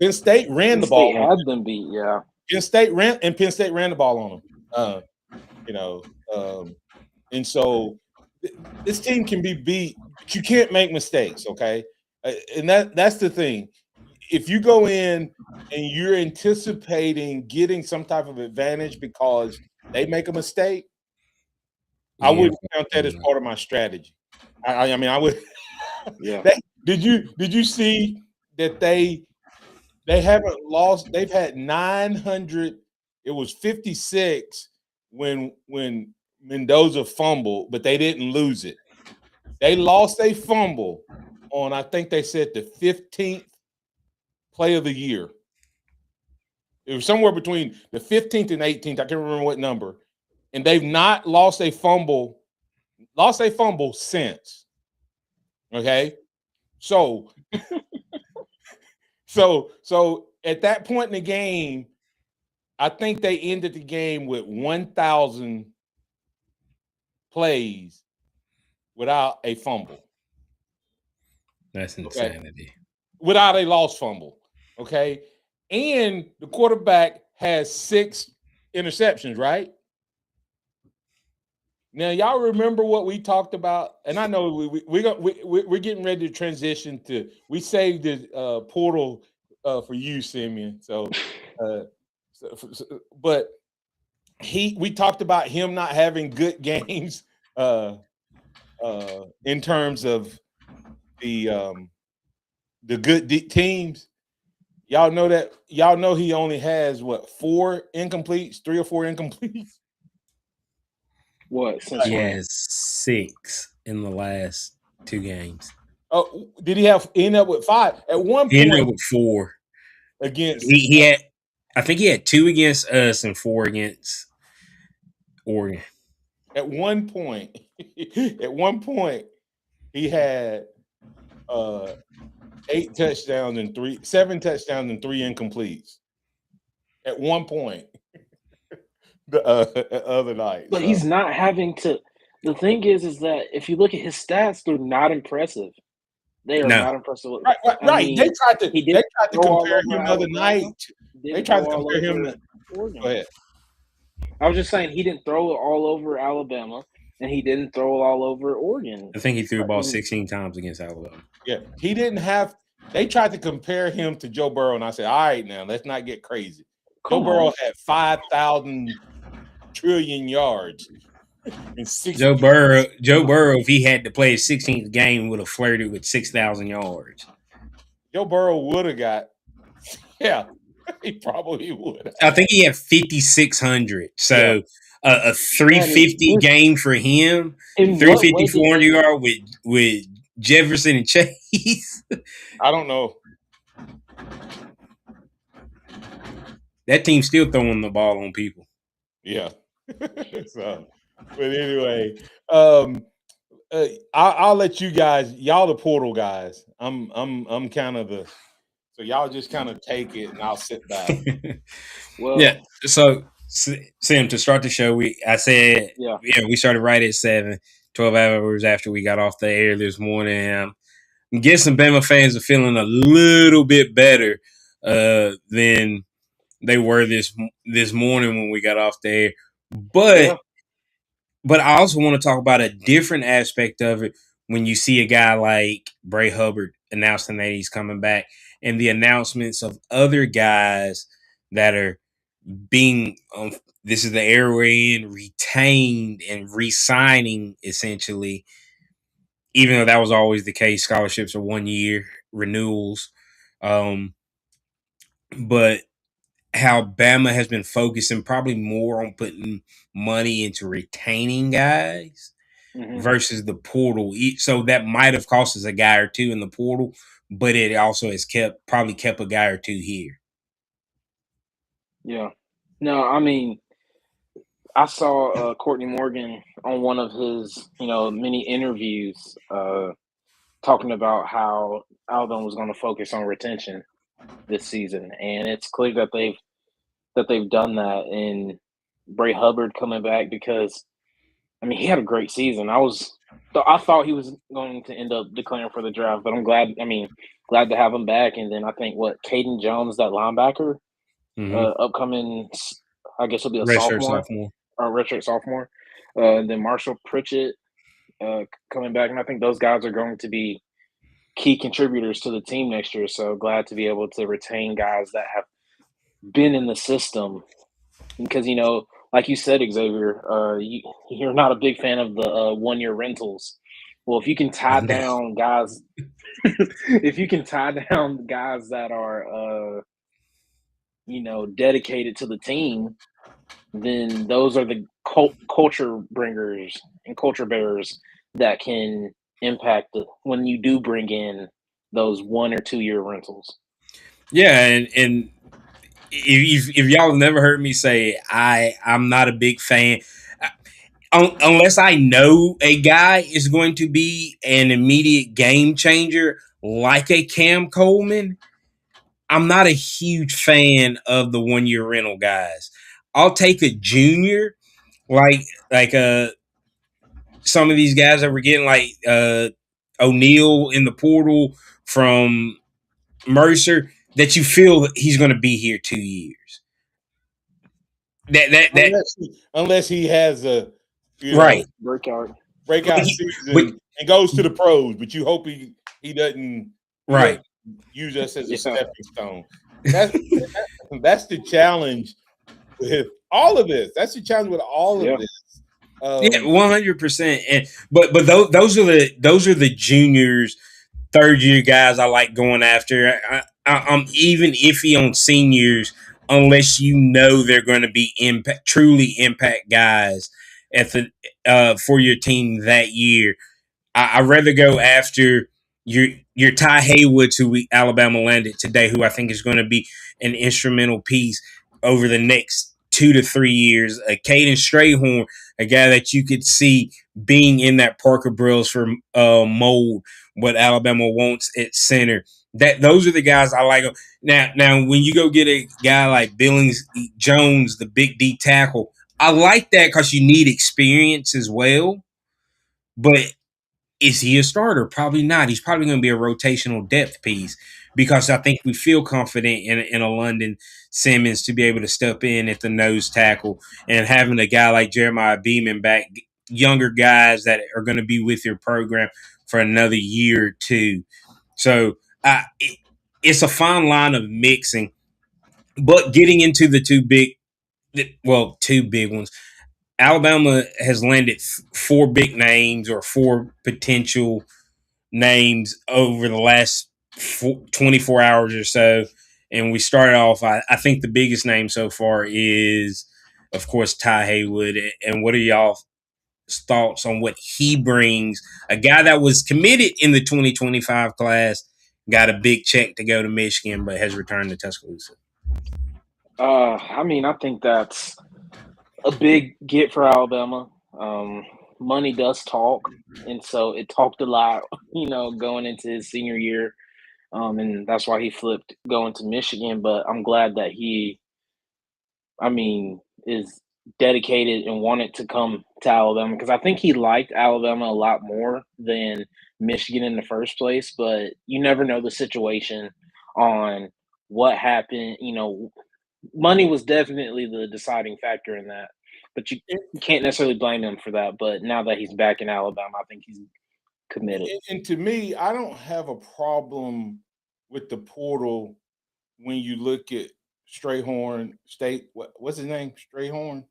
Penn State ran the ball. Had them beat, yeah. Penn State ran the ball on them. And so this team can be beat, but you can't make mistakes, okay? And that's the thing. If you go in and you're anticipating getting some type of advantage because they make a mistake, I wouldn't count that as part of my strategy. I mean, I would. Yeah. Did you see that they haven't lost? They've had 900. It was 56 when Mendoza fumbled, but they didn't lose it. They lost a fumble on, I think they said, the 15th play of the year. It was somewhere between the 15th and 18th. I can't remember what number. And they've not lost a fumble since. Okay? So at that point in the game, I think they ended the game with 1,000 plays without a fumble. That's insanity. Okay? Without a lost fumble. Okay? And the quarterback has 6 interceptions, right? Now, y'all remember what we talked about? And I know we're getting ready to transition to. We saved the portal for you, Simeon. But we talked about him not having good games in terms of the good teams. Y'all know that. Y'all know he only has 4 incompletes, 3 or 4 incompletes. What? He has 6 in the last 2 games. Oh, did he end up with 5 at one point? He ended up with 4 against. He had, I think he had 2 against us and 4 against Oregon. At one point, he had 7 touchdowns and 3 incompletes. At one point, the other night. But So. he's not having to. The thing is that if you look at his stats, they're not impressive. They are No. not impressive. Right. I mean, They tried to throw all compare over him the other Alabama. night. They Didn't tried to throw all compare him over to. Oregon. Go ahead. I was just saying he didn't throw it all over Alabama, and he didn't throw it all over Oregon. I think he threw the ball 16 times against Alabama. Yeah, he didn't have. They tried to compare him to Joe Burrow, and I said, "All right, now let's not get crazy." Joe Burrow had 5,000 trillion yards. Joe Burrow, if he had to play his 16th game, would have flirted with 6,000 yards. Joe Burrow would have got. Yeah, he probably would. I think he had 5,600. So a 350 game for him, 350, 400 yard with Jefferson and Chase. I don't know. That team's still throwing the ball on people. Yeah. So, but anyway, I'll let you guys. Y'all the portal guys. I'm kind of the. So y'all just kind of take it, and I'll sit back. Well, yeah. So Sam, to start the show, we started right at 7, 12 hours after we got off the air this morning. I'm guessing Bama fans are feeling a little bit better than they were this morning when we got off the air. But I also want to talk about a different aspect of it when you see a guy like Bray Hubbard announcing that he's coming back, and the announcements of other guys that are being this is the era we're in, retained and re-signing essentially, even though that was always the case. Scholarships are 1 year renewals, but how Bama has been focusing probably more on putting money into retaining guys versus the portal. So that might have cost us a guy or two in the portal, but it also has probably kept a guy or two here. Yeah. No, I mean, I saw Courtney Morgan on one of his, many interviews talking about how Alabama was going to focus on retention this season, and it's clear that they've done that. In Bray Hubbard coming back, because I mean he had a great season. I thought he was going to end up declaring for the draft, but I'm glad. I mean, glad to have him back. And then I think Caden Jones, that linebacker, upcoming, I guess he'll be a sophomore or redshirt sophomore. And then Marshall Pritchett coming back, and I think those guys are going to be key contributors to the team next year. So glad to be able to retain guys that have been in the system, because like you said, Xavier, you're not a big fan of the 1 year rentals. Well, if you can tie down guys, that are dedicated to the team, then those are the culture bringers and culture bearers that can impact when you do bring in those 1 or 2 year rentals. Yeah, and if y'all have never heard me say I'm not a big fan, unless I know a guy is going to be an immediate game changer like a Cam Coleman, I'm not a huge fan of the 1 year rental guys. I'll take a junior, like some of these guys that we're getting, like O'Neal in the portal from Mercer, that you feel that he's going to be here 2 years. Unless he has a breakout season and goes to the pros, but you hope he doesn't use us as a stepping stone. That's the challenge with all of this. That's the challenge with all of this. 100%. And but those are the juniors, third year guys I like going after. I'm even iffy on seniors unless they're going to be truly impact guys at the for your team that year. I'd rather go after your Ty Haywoods, who Alabama landed today, who I think is going to be an instrumental piece over the next 2 to 3 years. Caden Strayhorn, a guy that you could see being in that Parker Brailsford mold, what Alabama wants at center. Those are the guys I like. Now, when you go get a guy like Billings Jones, the big D tackle, I like that because you need experience as well. But is he a starter? Probably not. He's probably going to be a rotational depth piece because I think we feel confident in a London Simmons to be able to step in at the nose tackle, and having a guy like Jeremiah Beeman back, younger guys that are going to be with your program for another year or two. So it's a fine line of mixing, but getting into the two big ones. Alabama has landed 4 big names or 4 potential names over the last 24 hours or so. And we started off, I think the biggest name so far is, of course, Ty Haywood. And what are y'all's thoughts on what he brings? A guy that was committed in the 2025 class, got a big check to go to Michigan, but has returned to Tuscaloosa. I mean, I think that's a big get for Alabama. Money does talk, and so it talked a lot, going into his senior year, and that's why he flipped going to Michigan. But I'm glad that he, is dedicated and wanted to come to Alabama because I think he liked Alabama a lot more than Michigan in the first place. But you never know the situation on what happened. Money was definitely the deciding factor in that, but you can't necessarily blame him for that. But now that he's back in Alabama, I think he's committed. And to me, I don't have a problem with the portal when you look at what's his name? Strayhorn.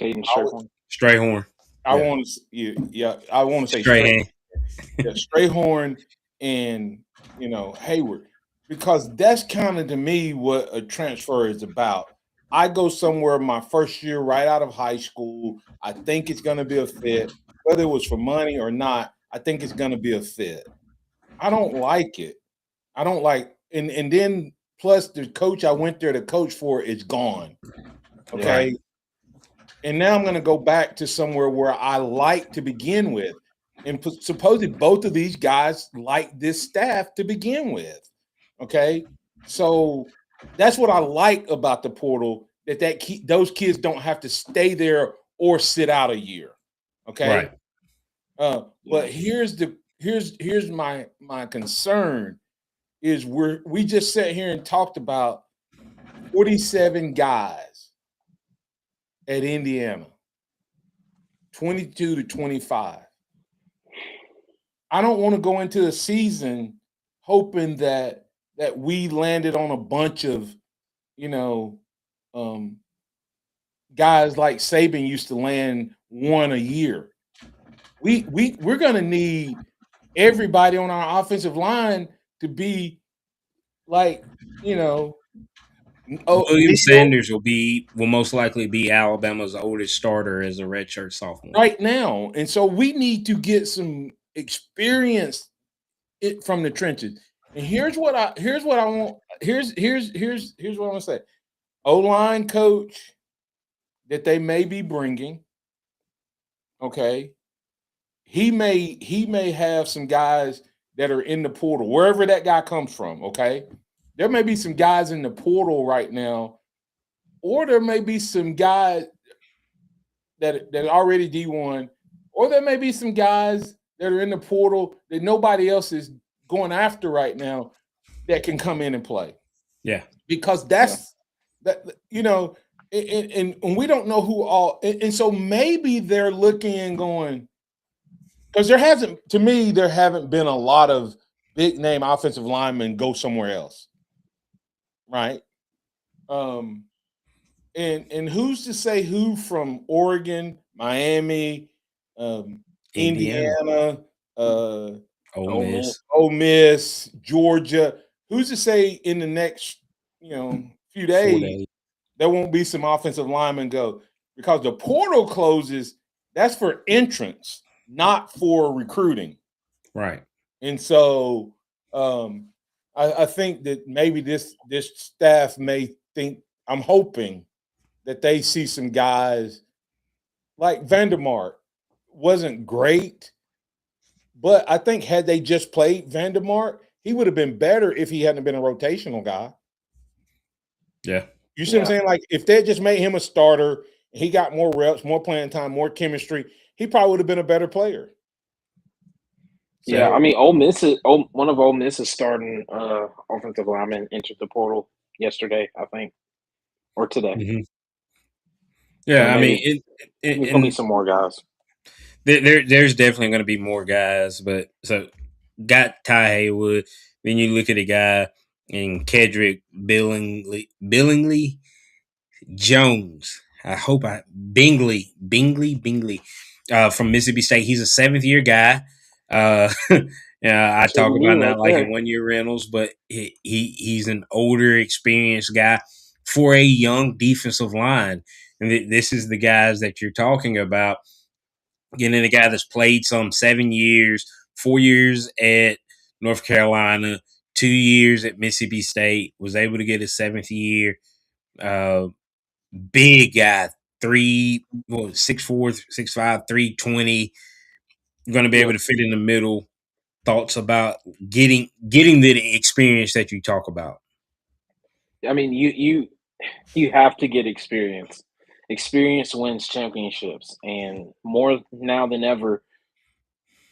Caden Strayhorn. Strayhorn. I want to, I want to say Strahan. Strayhorn and Hayward, because that's kind of to me what a transfer is about. I go somewhere my first year right out of high school. I think it's going to be a fit, whether it was for money or not. I think it's going to be a fit. I don't like it. I don't like, and then plus the coach I went there to coach for is gone. Okay. Right. And now I'm going to go back to somewhere where I like to begin with. And supposedly both of these guys like this staff to begin with. Okay. So that's what I like about the portal, those kids don't have to stay there or sit out a year. Okay. Right. But here's my concern is we just sat here and talked about 47 guys at Indiana, 22 to 25. I don't want to go into a season hoping that we landed on a bunch of, guys like Saban used to land one a year. We're going to need everybody on our offensive line to be like, William Sanders will most likely be Alabama's oldest starter as a redshirt sophomore right now. And so we need to get some experience from the trenches. And here's what I want. Here's what I want to say. O-line coach that they may be bringing. Okay. He may have some guys that are in the portal, wherever that guy comes from. Okay. There may be some guys in the portal right now, or there may be some guys that are already D1, or there may be some guys that are in the portal that nobody else is going after right now that can come in and play. Yeah. Because that, and we don't know who all, and so maybe they're looking and going, because there haven't been a lot of big name offensive linemen go somewhere else. Right. And who's to say who from Oregon, Miami, Indiana, Ole Miss, Georgia, who's to say in the next, few days there won't be some offensive linemen go, because the portal closes. That's for entrance, not for recruiting. Right. And so I think that maybe this staff may think, I'm hoping that they see some guys like Vandermark wasn't great, but I think had they just played Vandermark, he would have been better if he hadn't been a rotational guy. Yeah. You see what I'm saying? Like if they just made him a starter, he got more reps, more playing time, more chemistry, he probably would have been a better player. So, yeah, I mean, one of Ole Miss's starting offensive linemen entered the portal yesterday, I think, or today. Mm-hmm. Yeah, so I mean, there's gonna be some more guys. There's definitely going to be more guys, but so got Ty Haywood. Then you look at a guy in Kedrick Billingly Jones. Bingley from Mississippi State. He's a 7th-year guy. I talk about not liking 1-year rentals, but he's an older, experienced guy for a young defensive line. And this is the guys that you're talking about. Getting a guy that's played some 7 years, 4 years at North Carolina, 2 years at Mississippi State, was able to get his 7th year. Big guy, 6'4", 6'5", 320. Going to be able to fit in the middle. Thoughts about getting the experience that you talk about? I mean, you have to get experience. Experience wins championships, and more now than ever,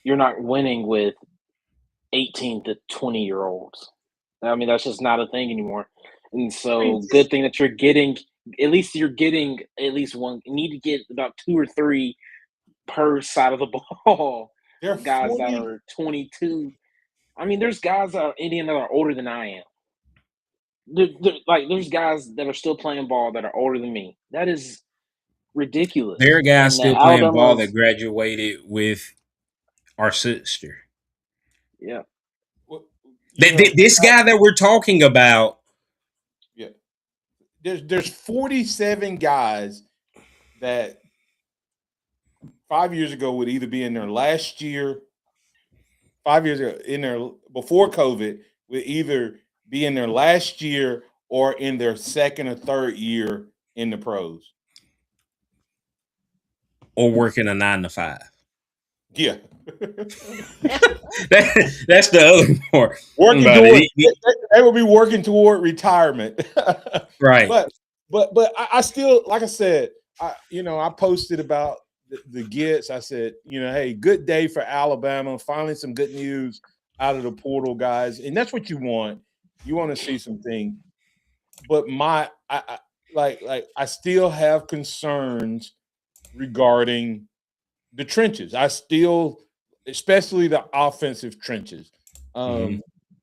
you're not winning with 18 to 20-year-olds. I mean, that's just not a thing anymore. And so, good thing that you're getting. At least you're getting at least one. You need to get about 2 or 3 per side of the ball. There are guys that are 22. I mean, there's guys that are Indian that are older than I am. There's guys that are still playing ball that are older than me. That is ridiculous. There are guys still playing ball that graduated with our sister. Yeah. Well, this guy that we're talking about. Yeah. There's 47 guys that 5 years ago would either be in their last year, 5 years ago in their before COVID would either be in their last year or in their 2nd or 3rd year in the pros. Or working a 9 to 5. Yeah. That's the other part. They will be working toward retirement. Right. But I still, like I said, I posted about the Gets. I said, hey, good day for Alabama. Finally, some good news out of the portal, guys. And that's what you want. You want to see something. But I still have concerns regarding the trenches. I still, especially the offensive trenches.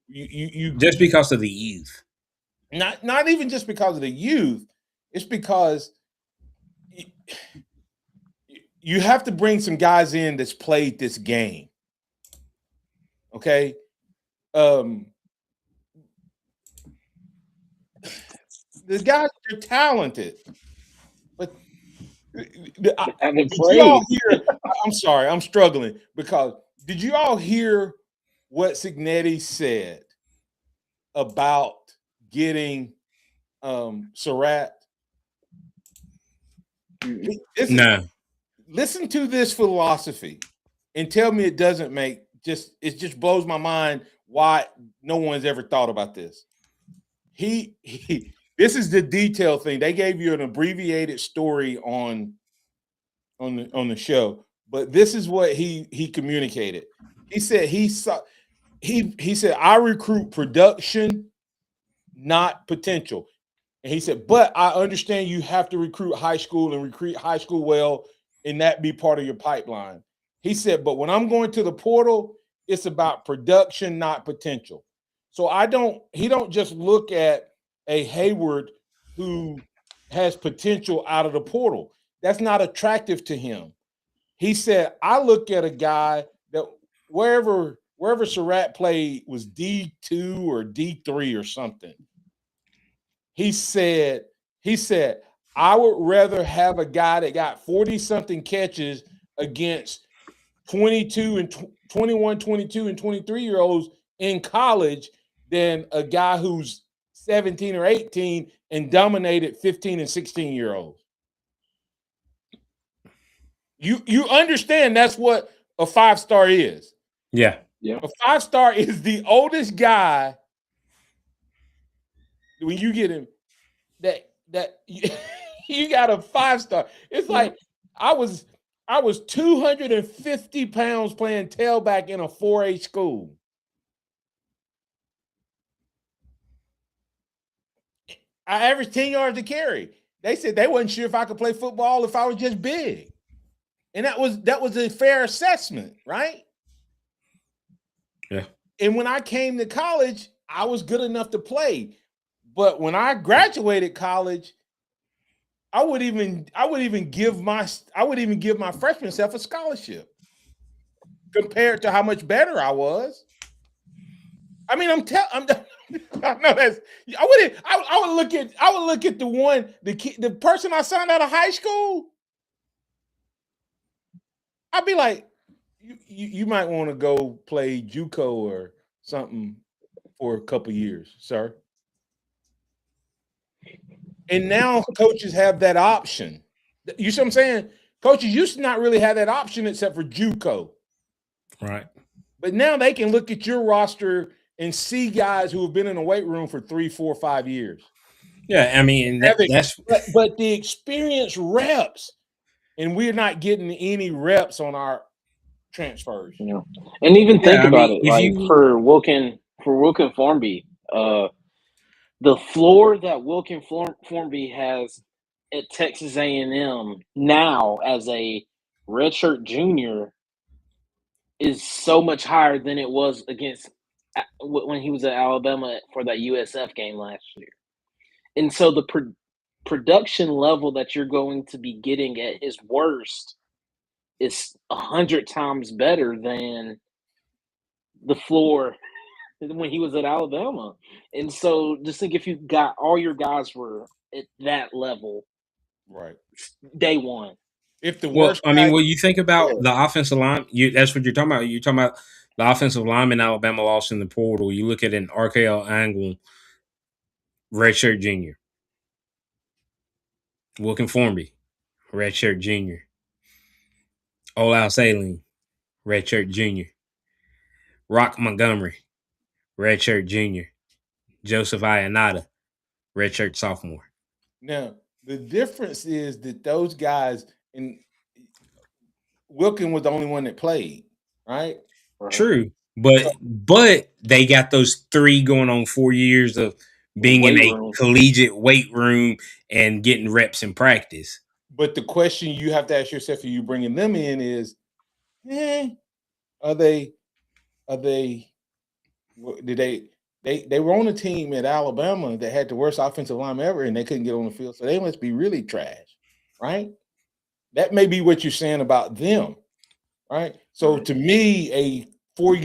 You just because of the youth. Not even just because of the youth. It's because you have to bring some guys in that's played this game. Okay. The guys are talented, but did you all hear? I'm sorry, I'm struggling because did you all hear what Cignetti said about getting Surratt? No. Listen to this philosophy and tell me it doesn't make it just blows my mind why no one's ever thought about this. This is the detail thing. They gave you an abbreviated story on the show, but this is what he communicated. He said he said I recruit production, not potential. And he said, but I understand you have to recruit high school and recruit high school well, and that be part of your pipeline. He said, but when I'm going to the portal, it's about production, not potential. So he don't just look at a Hayward who has potential out of the portal. That's not attractive to him. He said, I look at a guy that wherever Surratt played was D2 or D3 or something. He said, I would rather have a guy that got 40-something catches against 22 and 21, 22, and 23-year-olds in college than a guy who's 17 or 18 and dominated 15 and 16-year-olds. You understand that's what a 5-star is. Yeah. Yeah. A 5-star is the oldest guy when you get him that you got a 5-star. It's like I was 250 pounds playing tailback in a 4-H school. I averaged 10 yards to carry. They said they wasn't sure if I could play football if I was just big. And that was a fair assessment, right? Yeah. And when I came to college, I was good enough to play. But when I graduated college, I would even give my freshman self a scholarship compared to how much better I was. I mean, I know that's I would look at the person I signed out of high school. I'd be like, you might want to go play JUCO or something for a couple years, sir. And now coaches have that option. You see what I'm saying? Coaches used to not really have that option except for JUCO. Right. But now they can look at your roster and see guys who have been in the weight room for 3, 4, 5 years. Yeah, I mean that's but the experience reps, and we're not getting any reps on our transfers. Yeah. And even think about it, if like for Wilkin Formby, the floor that Wilkin Formby has at Texas A&M now as a redshirt junior is so much higher than it was against when he was at Alabama for that USF game last year. And so the production level that you're going to be getting at his worst is 100 times better than the floor when he was at Alabama. And so just think if you got all your guys were at that level, right, day one. If the well, worst, I mean, when you think about the offensive line, that's what you're talking about. You're talking about the offensive lineman Alabama lost in the portal. You look at an RKL Angle, redshirt junior. Wilkin Formby, redshirt junior. Olau Saline, redshirt junior. Rock Montgomery, redshirt junior. Joseph Ionata, redshirt sophomore. Now, the difference is that those guys, and Wilkin was the only one that played, right? True, but they got those 3 going on 4 years of being in a collegiate weight room and getting reps in practice. But the question you have to ask yourself, are you bringing them in? Is, are they? Did they were on a team at Alabama that had the worst offensive line ever, and they couldn't get on the field, so they must be really trash, right? That may be what you're saying about them, right? So to me, a fourth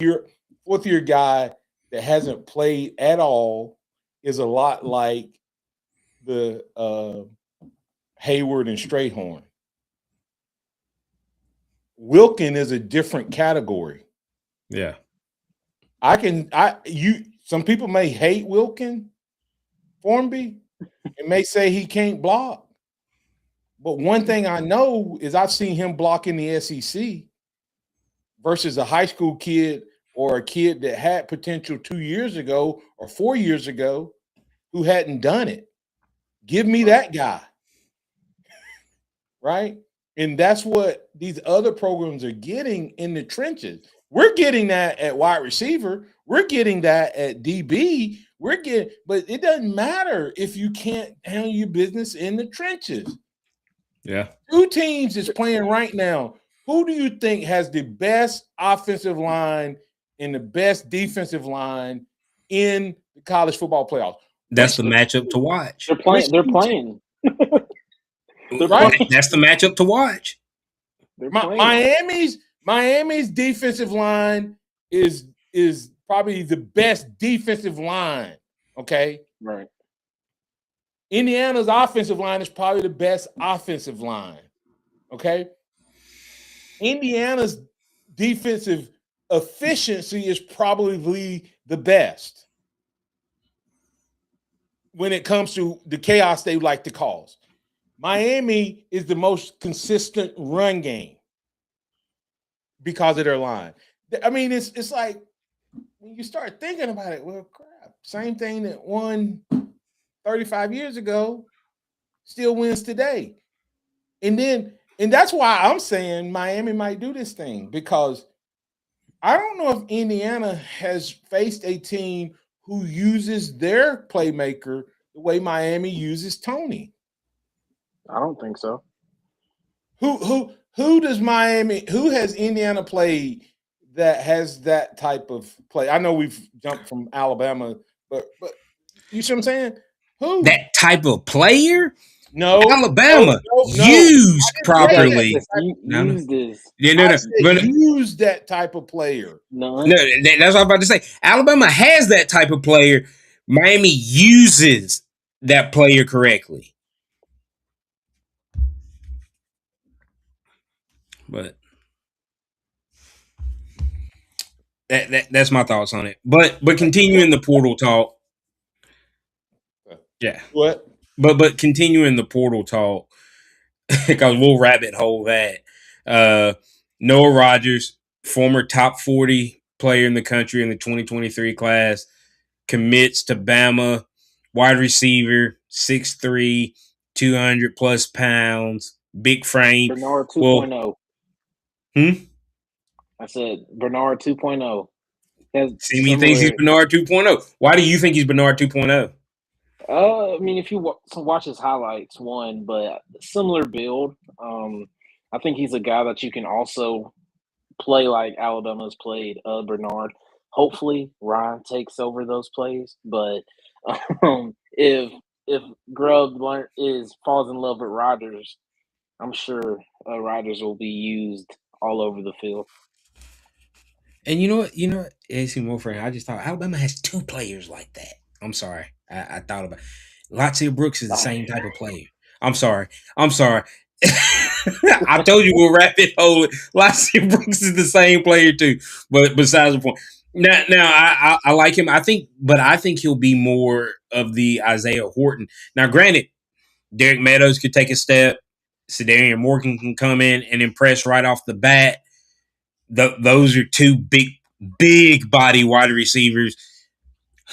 year guy that hasn't played at all is a lot like the Hayward and Strayhorn. Wilkin is a different category. Yeah. Some people may hate Wilkin Formby and may say he can't block. But one thing I know is I've seen him block in the SEC versus a high school kid or a kid that had potential 2 years ago or 4 years ago who hadn't done it. Give me that guy. Right? And that's what these other programs are getting in the trenches. We're getting that at wide receiver. We're getting that at DB. But it doesn't matter if you can't handle your business in the trenches. Yeah. 2 teams is playing right now. Who do you think has the best offensive line and the best defensive line in the college football playoffs? That's the matchup to watch. They're playing. Right. That's the matchup to watch. Miami's defensive line is probably the best defensive line. Okay. Right. Indiana's offensive line is probably the best offensive line. Okay. Indiana's defensive efficiency is probably the best. when it comes to the chaos they like to cause. Miami is the most consistent run game because of their line. I mean, it's like when you start thinking about it, well, crap, same thing that won 35 years ago still wins today. And that's why I'm saying Miami might do this thing, because I don't know if Indiana has faced a team who uses their playmaker the way Miami uses Tony. I don't think so. Who does Miami? Who has Indiana played that has that type of play? I know we've jumped from Alabama, but you see what I'm saying? Who? That type of player? No, Alabama no. used You gotta properly. get this. No. Use this. Yeah, I no. said But use that type of player. None. no, that's what I'm about to say. Alabama has that type of player. Miami uses that player correctly. But that's my thoughts on it. But continuing the portal talk. Yeah. What? But continuing the portal talk, because we'll rabbit hole that. Noah Rogers, former top 40 player in the country in the 2023 class, commits to Bama, wide receiver, 6'3", 200 plus pounds, big frame. Bernard 2.0. Well, I said Bernard 2.0. Simi thinks he's Bernard 2.0. Why do you think he's Bernard 2.0? I mean, if you watch his highlights, but similar build. I think he's a guy that you can also play like Alabama's played Bernard. Hopefully, Ryan takes over those plays. But if Grubb falls in love with Rodgers, I'm sure Rodgers will be used all over the field. And you know what? AC Wolfram, I just thought Alabama has two players like that. I'm sorry. I thought about it. Latia Brooks is the same type of player. I'm sorry. I told you we'll wrap it whole. Latia Brooks is the same player too. But besides the point. Now I like him. I think he'll be more of the Isaiah Horton. Now, granted, Derek Meadows could take a step. Sedarian Morgan can come in and impress right off the bat. Those are two big body wide receivers.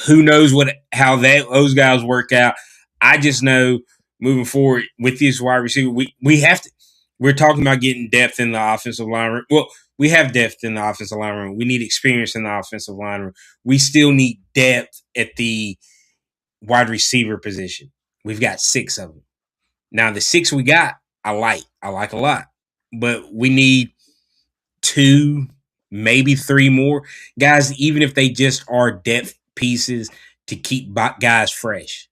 Who knows how those guys work out? I just know moving forward with this wide receiver, we have to. We're talking about getting depth in the offensive line room. Well, we have depth in the offensive line room. We need experience in the offensive line room. We still need depth at the wide receiver position. We've got 6 of them. Now, the 6 we got, I like a lot. But we need 2, maybe 3 more guys, even if they just are depth pieces to keep guys fresh.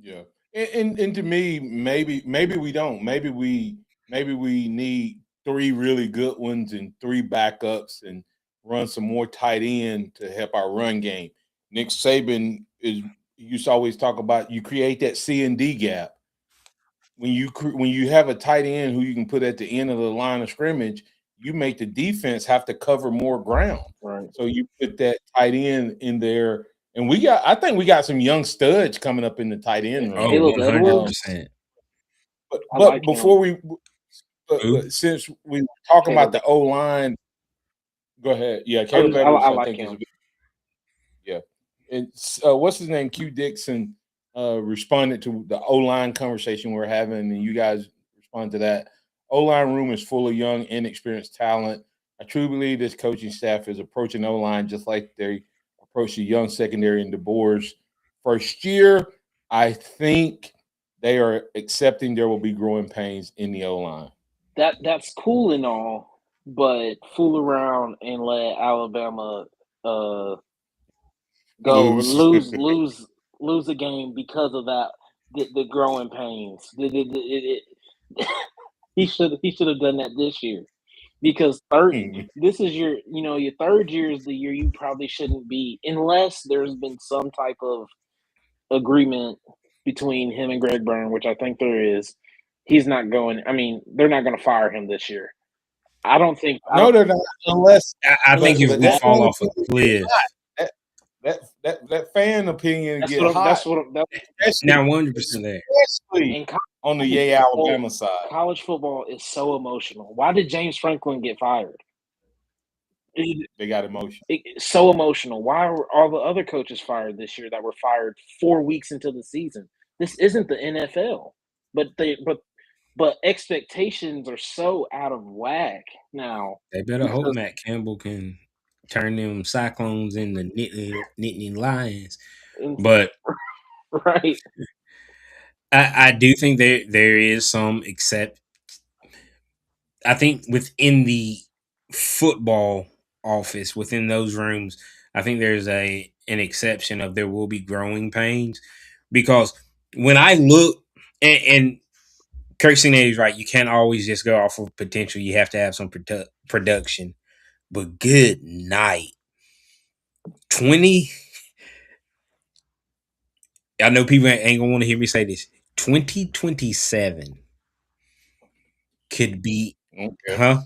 Yeah, and to me, maybe we don't. Maybe we need 3 really good ones and 3 backups, and run some more tight end to help our run game. Nick Saban used to always talk about you create that C and D gap. When you have a tight end who you can put at the end of the line of scrimmage, you make the defense have to cover more ground. Right. So you put that tight end in there, and I think we got some young studs coming up in the tight end room. Caleb Edwards. 100%. But before since we were talking about the O line, go ahead. Yeah, Caleb Edwards. I like him. Yeah, and what's his name? Q Dixon responded to the O line conversation we're having, and you guys respond to that. O line room is full of young, inexperienced talent. I truly believe this coaching staff is approaching O line just like they approach the young secondary in DeBoer's first year. I think they are accepting there will be growing pains in the O line. That's cool and all, but fool around and let Alabama go lose a game because of that. The growing pains. He should have done that this year, because this is your third year is the year you probably shouldn't be, unless there's been some type of agreement between him and Greg Byrne, which I think there is. He's not going. I mean, they're not going to fire him this year. I don't think. They're not. Unless I think if we fall off a cliff, that fan opinion That's get what. hot, That's what. That's, Now 100% there. especially in on the Yay Alabama side. college football is so emotional. Why did James Franklin get fired? They got emotion. It's so emotional. Why were all the other coaches fired this year that were fired 4 weeks into the season? This isn't the NFL, but expectations are so out of whack now. They better hope Matt Campbell can turn them Cyclones into Nittany Lions. But Right. I do think there is some I think within the football office, within those rooms, I think there's an exception of there will be growing pains because when I look and Kirk Cignati is right, you can't always just go off of potential. You have to have some production. But good night, 20. I know people ain't gonna want to hear me say this. 2027 could be, Okay. huh?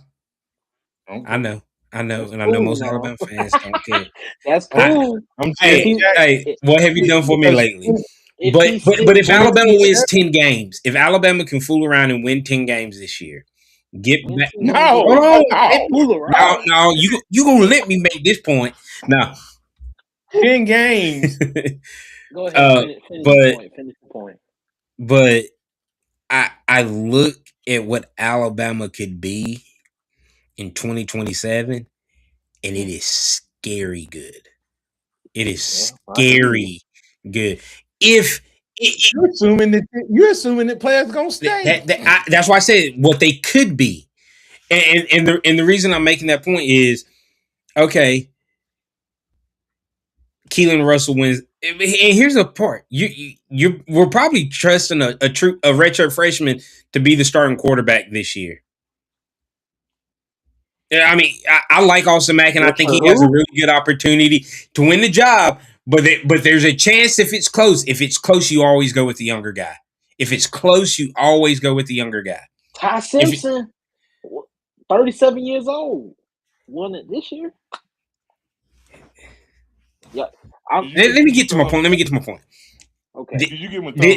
Okay. I know, That's and I cool, know most though. Alabama fans don't care. That's cool. Hey, what have you done for me lately? But if Alabama wins 10 games, if Alabama can fool around and win 10 games this year, get back. No, Hold no. on. You gonna let me make this point? No. 10 games. Go ahead. Finish the point. But I look at what Alabama could be in 2027, and it is scary good. It is scary good. If you're assuming that players gonna stay. That's why I said what they could be, and the reason I'm making that point is okay. Keelan Russell wins, and here's the part: we're probably trusting a redshirt freshman to be the starting quarterback this year. Yeah, I mean, I like Austin Mack, and I think he has a really good opportunity to win the job. But there's a chance if it's close. If it's close, you always go with the younger guy. If it's close, you always go with the younger guy. Ty Simpson, 37 years old, won it this year. Yeah. Let me get to my point. Okay.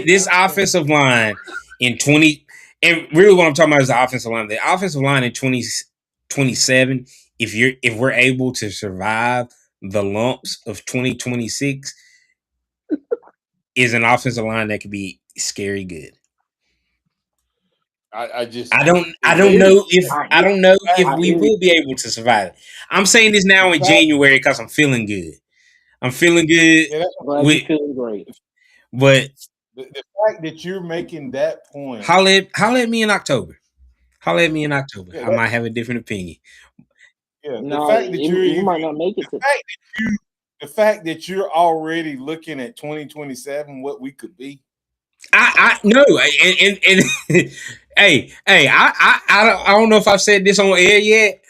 This offensive line in 20, and really what I'm talking about is the offensive line. The offensive line in 2027, if we're able to survive the lumps of 2026, is an offensive line that could be scary good. I don't know if we will be able to survive it. I'm saying this now in January because I'm feeling good. I'm feeling good. Yeah, you're feeling great. But the fact that you're making that point. Holler at me in October. I might have a different opinion. Yeah, the fact that you might not make it. The fact that you're already looking at 2027, what we could be. I know, and hey, I don't know if I've said this on air yet.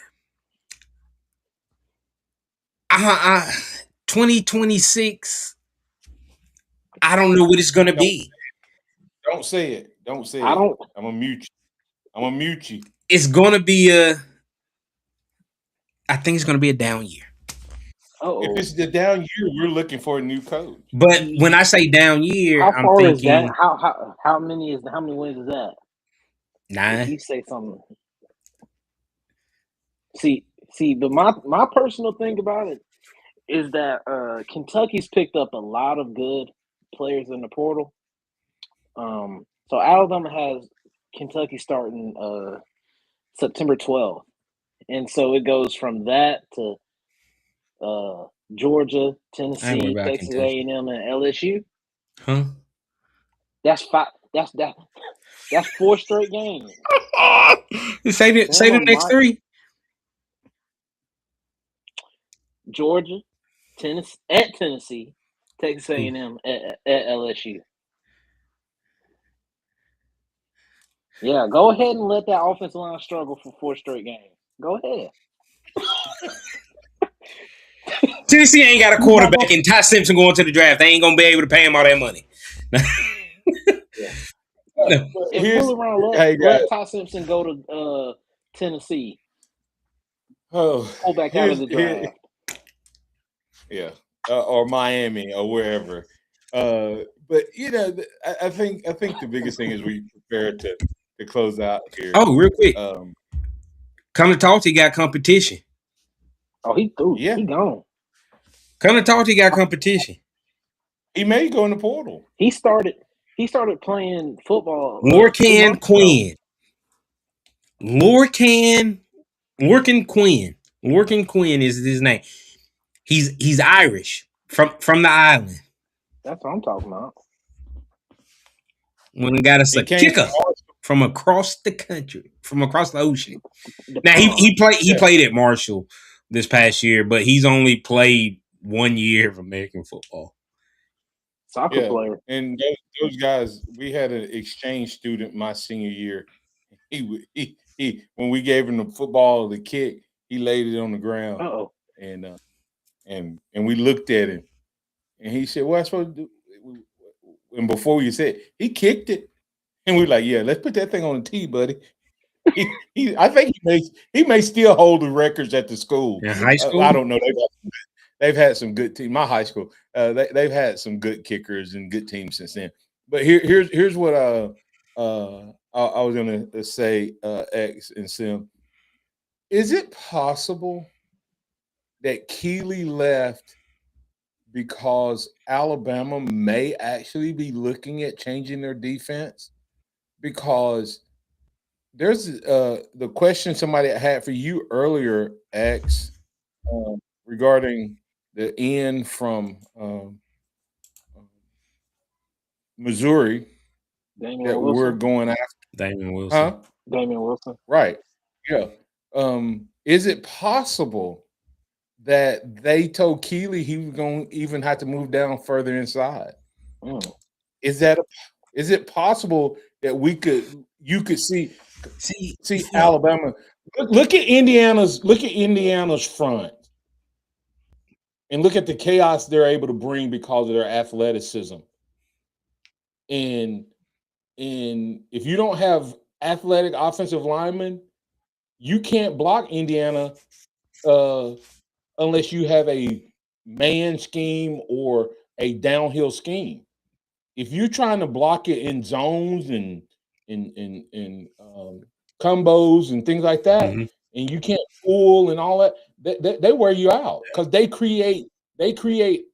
2026. I don't know what it's gonna be. Don't say it. Don't say it. I'm gonna mute you. It's gonna be I think it's gonna be a down year. If it's the down year, we're looking for a new coach. But when I say down year, how far I'm thinking, is that? How many wins is that? 9. If you say something. See, but my personal thing about it is that Kentucky's picked up a lot of good players in the portal. So Alabama has Kentucky starting September 12th, and so it goes from that to Georgia, Tennessee, Texas A&M, and LSU. Huh? That's 5. That's 4 straight games. Say the next 3. Georgia, Tennessee, Texas A&M at LSU. Yeah, go ahead and let that offensive line struggle for 4 straight games. Go ahead. Tennessee ain't got a quarterback, and Ty Simpson going to the draft. They ain't gonna be able to pay him all that money. Let Ty Simpson go to Tennessee. Pull back out of the draft. Yeah. or Miami or wherever. But I think the biggest thing is we prepare to close out here. Oh, real quick, come to talk to you, got competition. Oh, he threw. Yeah. He gone. Come to talk to you, got competition. He may go in the portal. He started playing football. Lorcan Quinn. Lorcan Quinn is his name. He's Irish from the island. That's what I'm talking about. When he got us a kicker from across the country, from across the ocean. Now he played at Marshall this past year, but he's only played 1 year of American football. Soccer player. And those guys, we had an exchange student my senior year. He when we gave him the football, the kick, he laid it on the ground. Uh-oh. And we looked at him, and he said, "What am I supposed to do?" And before you said, he kicked it, and we were like, "Yeah, let's put that thing on the tee, buddy." I think he may still hold the records at the school. In high school, I don't know. They've had some good teams. My high school, they've had some good kickers and good teams since then. But here's what I was going to say, X and Sim. Is it possible that Keeley left because Alabama may actually be looking at changing their defense? Because there's the question somebody had for you earlier, X, regarding the end from Missouri that we're going after. Damon Wilson. Huh? Damon Wilson. Right. Yeah. Is it possible that they told Keeley he was going to even have to move down further inside? Is it possible that you could see Alabama? Look at Indiana's front, and look at the chaos they're able to bring because of their athleticism. And if you don't have athletic offensive linemen, you can't block Indiana unless you have a man scheme or a downhill scheme. If you're trying to block it in zones and combos and things like that, and you can't pull and all that, they wear you out because they create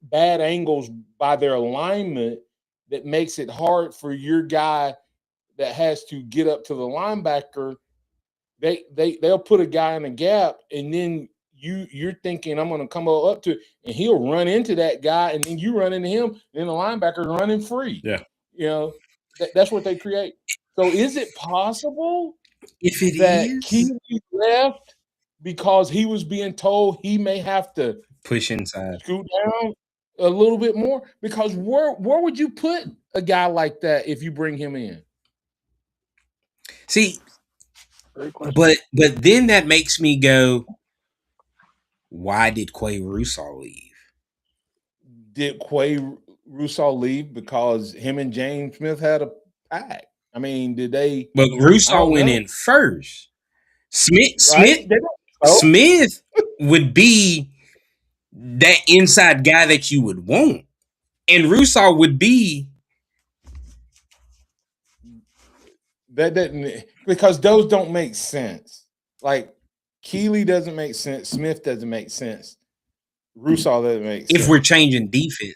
bad angles by their alignment that makes it hard for your guy that has to get up to the linebacker. They'll put a guy in a gap, and then you're thinking I'm going to come up to it, and he'll run into that guy, and then you run into him, and then the linebacker's running free. Yeah, that's what they create. So is it possible if it that is Keeley left because he was being told he may have to push inside, scoot down a little bit more? Because where would you put a guy like that if you bring him in? See, but then that makes me go, why did Quay Russaw leave? Did Quay Russaw leave because him and James Smith had a pact? I mean, did they? But Russaw went in first. Smith would be that inside guy that you would want, and Russaw would be that doesn't, because those don't make sense. Like Keeley doesn't make sense. Smith doesn't make sense. Russaw doesn't make sense. If we're changing defense,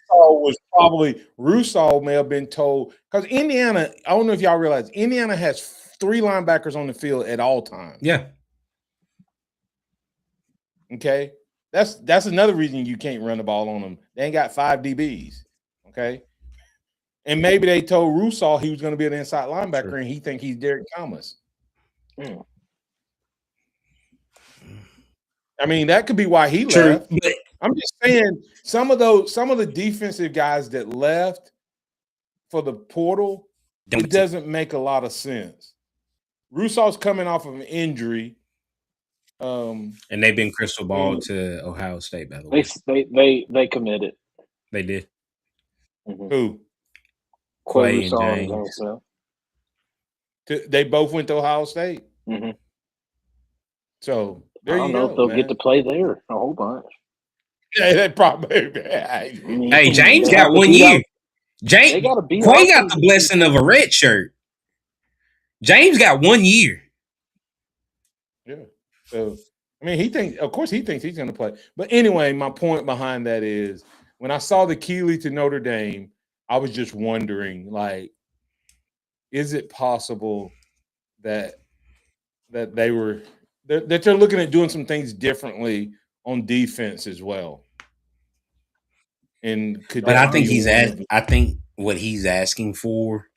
Russaw may have been told, because Indiana, I don't know if y'all realize, Indiana has 3 linebackers on the field at all times. Yeah. Okay. That's another reason you can't run the ball on them. They ain't got 5 DBs. Okay. And maybe they told Russaw he was going to be an inside linebacker, and he think he's Derek Thomas. I mean, that could be why he left. But I'm just saying some of the defensive guys that left for the portal, it doesn't make a lot of sense. Russaw's coming off of an injury. And they've been crystal ball to Ohio State, by the way. They committed. They did. Who? Quay and James. They both went to Ohio State. So there I don't you know go, if they'll man. get to play there a whole bunch. Yeah, that probably. I mean, Hey, James they have got to 1 beat year. out. James They got to beat Quay got Arkansas. the blessing of a red shirt. James got 1 year. Yeah. So, I mean, of course, he thinks he's going to play. But anyway, my point behind that is when I saw the Keeley to Notre Dame, I was just wondering, like, is it possible that they're looking at doing some things differently on defense as well? And could But I that think be one of the? I think what he's asking for,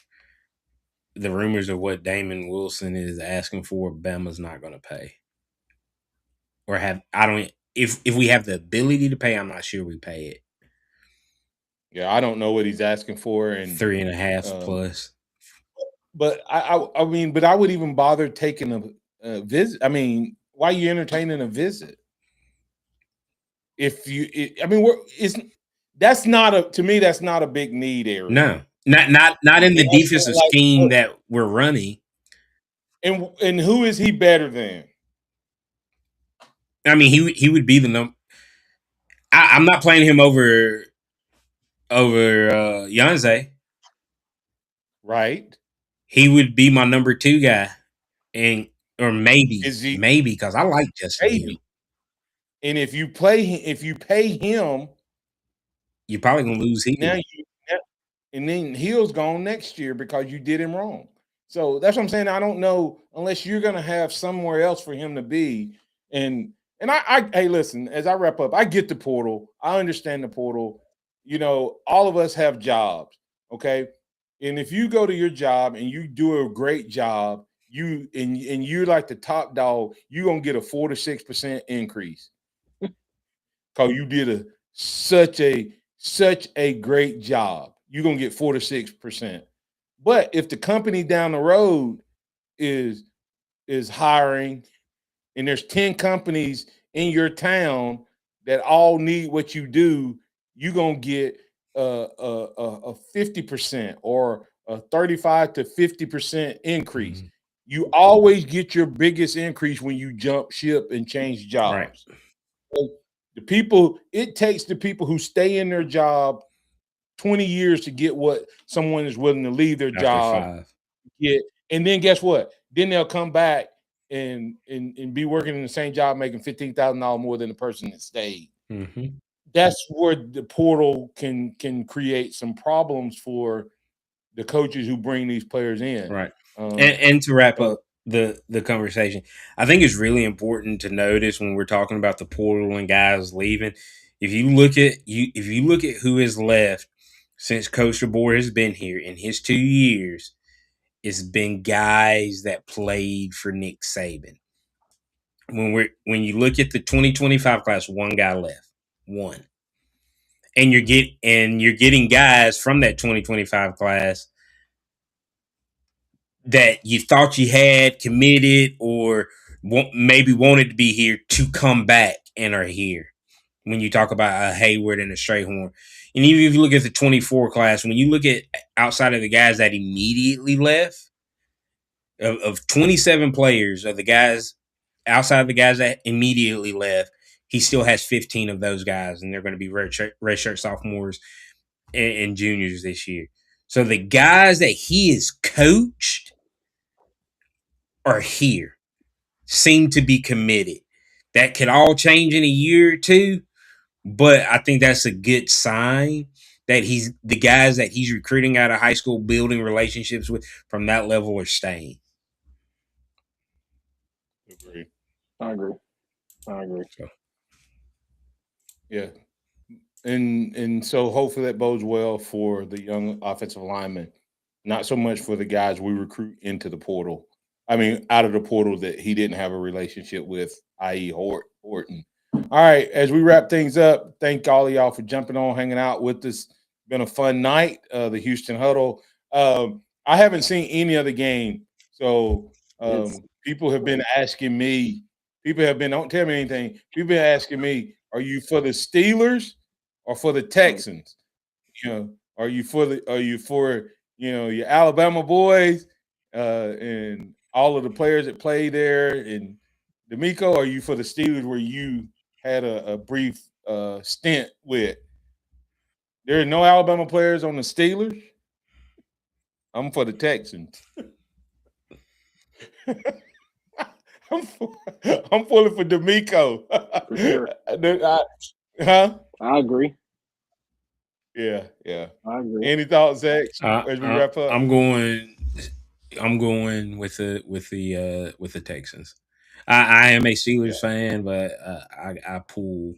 the rumors of what Damon Wilson is asking for, Bama's not going to pay. Or if we have the ability to pay, I'm not sure we pay it. Yeah, I don't know what he's asking for, and 3.5 plus. But I mean, but I would even bother taking a visit. I mean, why are you entertaining a visit? If I mean, that's not a to me. That's not a big need area. No, not in the And defensive scheme that we're running. And who is he better than? I mean, he would be the number. I'm not playing him over Yanze. Right? He would be my number 2 guy, or maybe Is he because I like Justin Hill. maybe? And if you pay him, You're probably gonna lose Hill. And then Hill's gone next year because you did him wrong. So that's what I'm saying. I don't know unless you're going to have somewhere else for him to be. And hey, listen, as I wrap up, I get the portal. I understand the portal. You know, all of us have jobs, okay? And if you go to your job and you do a great job, you're like the top dog, you're gonna get a 4 to 6% increase because you did such a great job. You're gonna get 4 to 6%. But if the company down the road is hiring and there's 10 companies in your town that all need what you do, you're gonna get a 50% or a 35 to 50% increase. Mm-hmm. You always get your biggest increase when you jump ship and change jobs. Right. So it takes the people who stay in their job 20 years to get what someone is willing to leave their job. 5. Get, and then guess what? Then they'll come back and be working in the same job, making $15,000 more than the person that stayed. Mm-hmm. That's where the portal can create some problems for the coaches who bring these players in. Right. And to wrap up the conversation, I think it's really important to notice when we're talking about the portal and guys leaving. If you look at who has left since Coach DeBoer has been here in his 2 years, it's been guys that played for Nick Saban. When you look at the 2025 class, one guy left. One. And you're getting guys from that 2025 class that you thought you had committed or maybe wanted to be here to come back and are here. When you talk about a Hayward and a Strayhorn, and even if you look at the 24 class, when you look at outside of the guys that immediately left, of 27 players of the guys outside of the guys that immediately left, he still has 15 of those guys, and they're going to be redshirt sophomores and juniors this year. So the guys that he has coached are here, seem to be committed. That could all change in a year or two, but I think that's a good sign that the guys that he's recruiting out of high school, building relationships with from that level, are staying. I agree. So, yeah. And so hopefully that bodes well for the young offensive linemen, not so much for the guys we recruit into the portal. I mean, out of the portal that he didn't have a relationship with, i.e. Horton. All right, as we wrap things up, thank all of y'all for jumping on, hanging out with us. Been a fun night, the Houston Huddle. I haven't seen any other game, so people have been asking me. People have been, don't tell me anything. People been asking me, are you for the Steelers or for the Texans? You know, are you for your Alabama boys and all of the players that play there? And D'Amico, are you for the Steelers where you had a brief stint with. There are no Alabama players on the Steelers. I'm for the Texans. I'm pulling for D'Amico. For sure. Huh? I agree. Yeah. I agree. Any thoughts, Zach, as we wrap up? I'm going with the Texans. I am a Steelers fan, but I pull.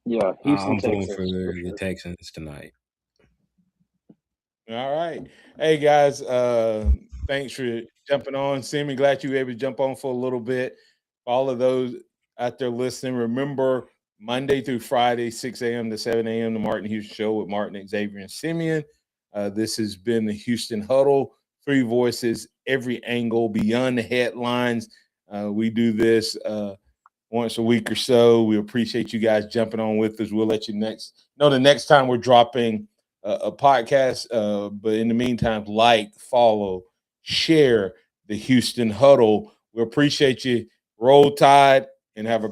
Yeah, Houston, I'm pulling Texans, for for the sure. Texans tonight. All right. Hey, guys, thanks for jumping on. Simi, glad you were able to jump on for a little bit. All of those out there listening, remember Monday through Friday, 6 a.m. to 7 a.m., the Martin Houston Show with Martin, Xavier, and Simeon. This has been the Houston Huddle. 3 voices, every angle, beyond the headlines. We do this once a week or so. We appreciate you guys jumping on with us. We'll let you know the next time we're dropping a podcast. But in the meantime, follow, share the Houston Huddle. We appreciate you. Roll Tide and have a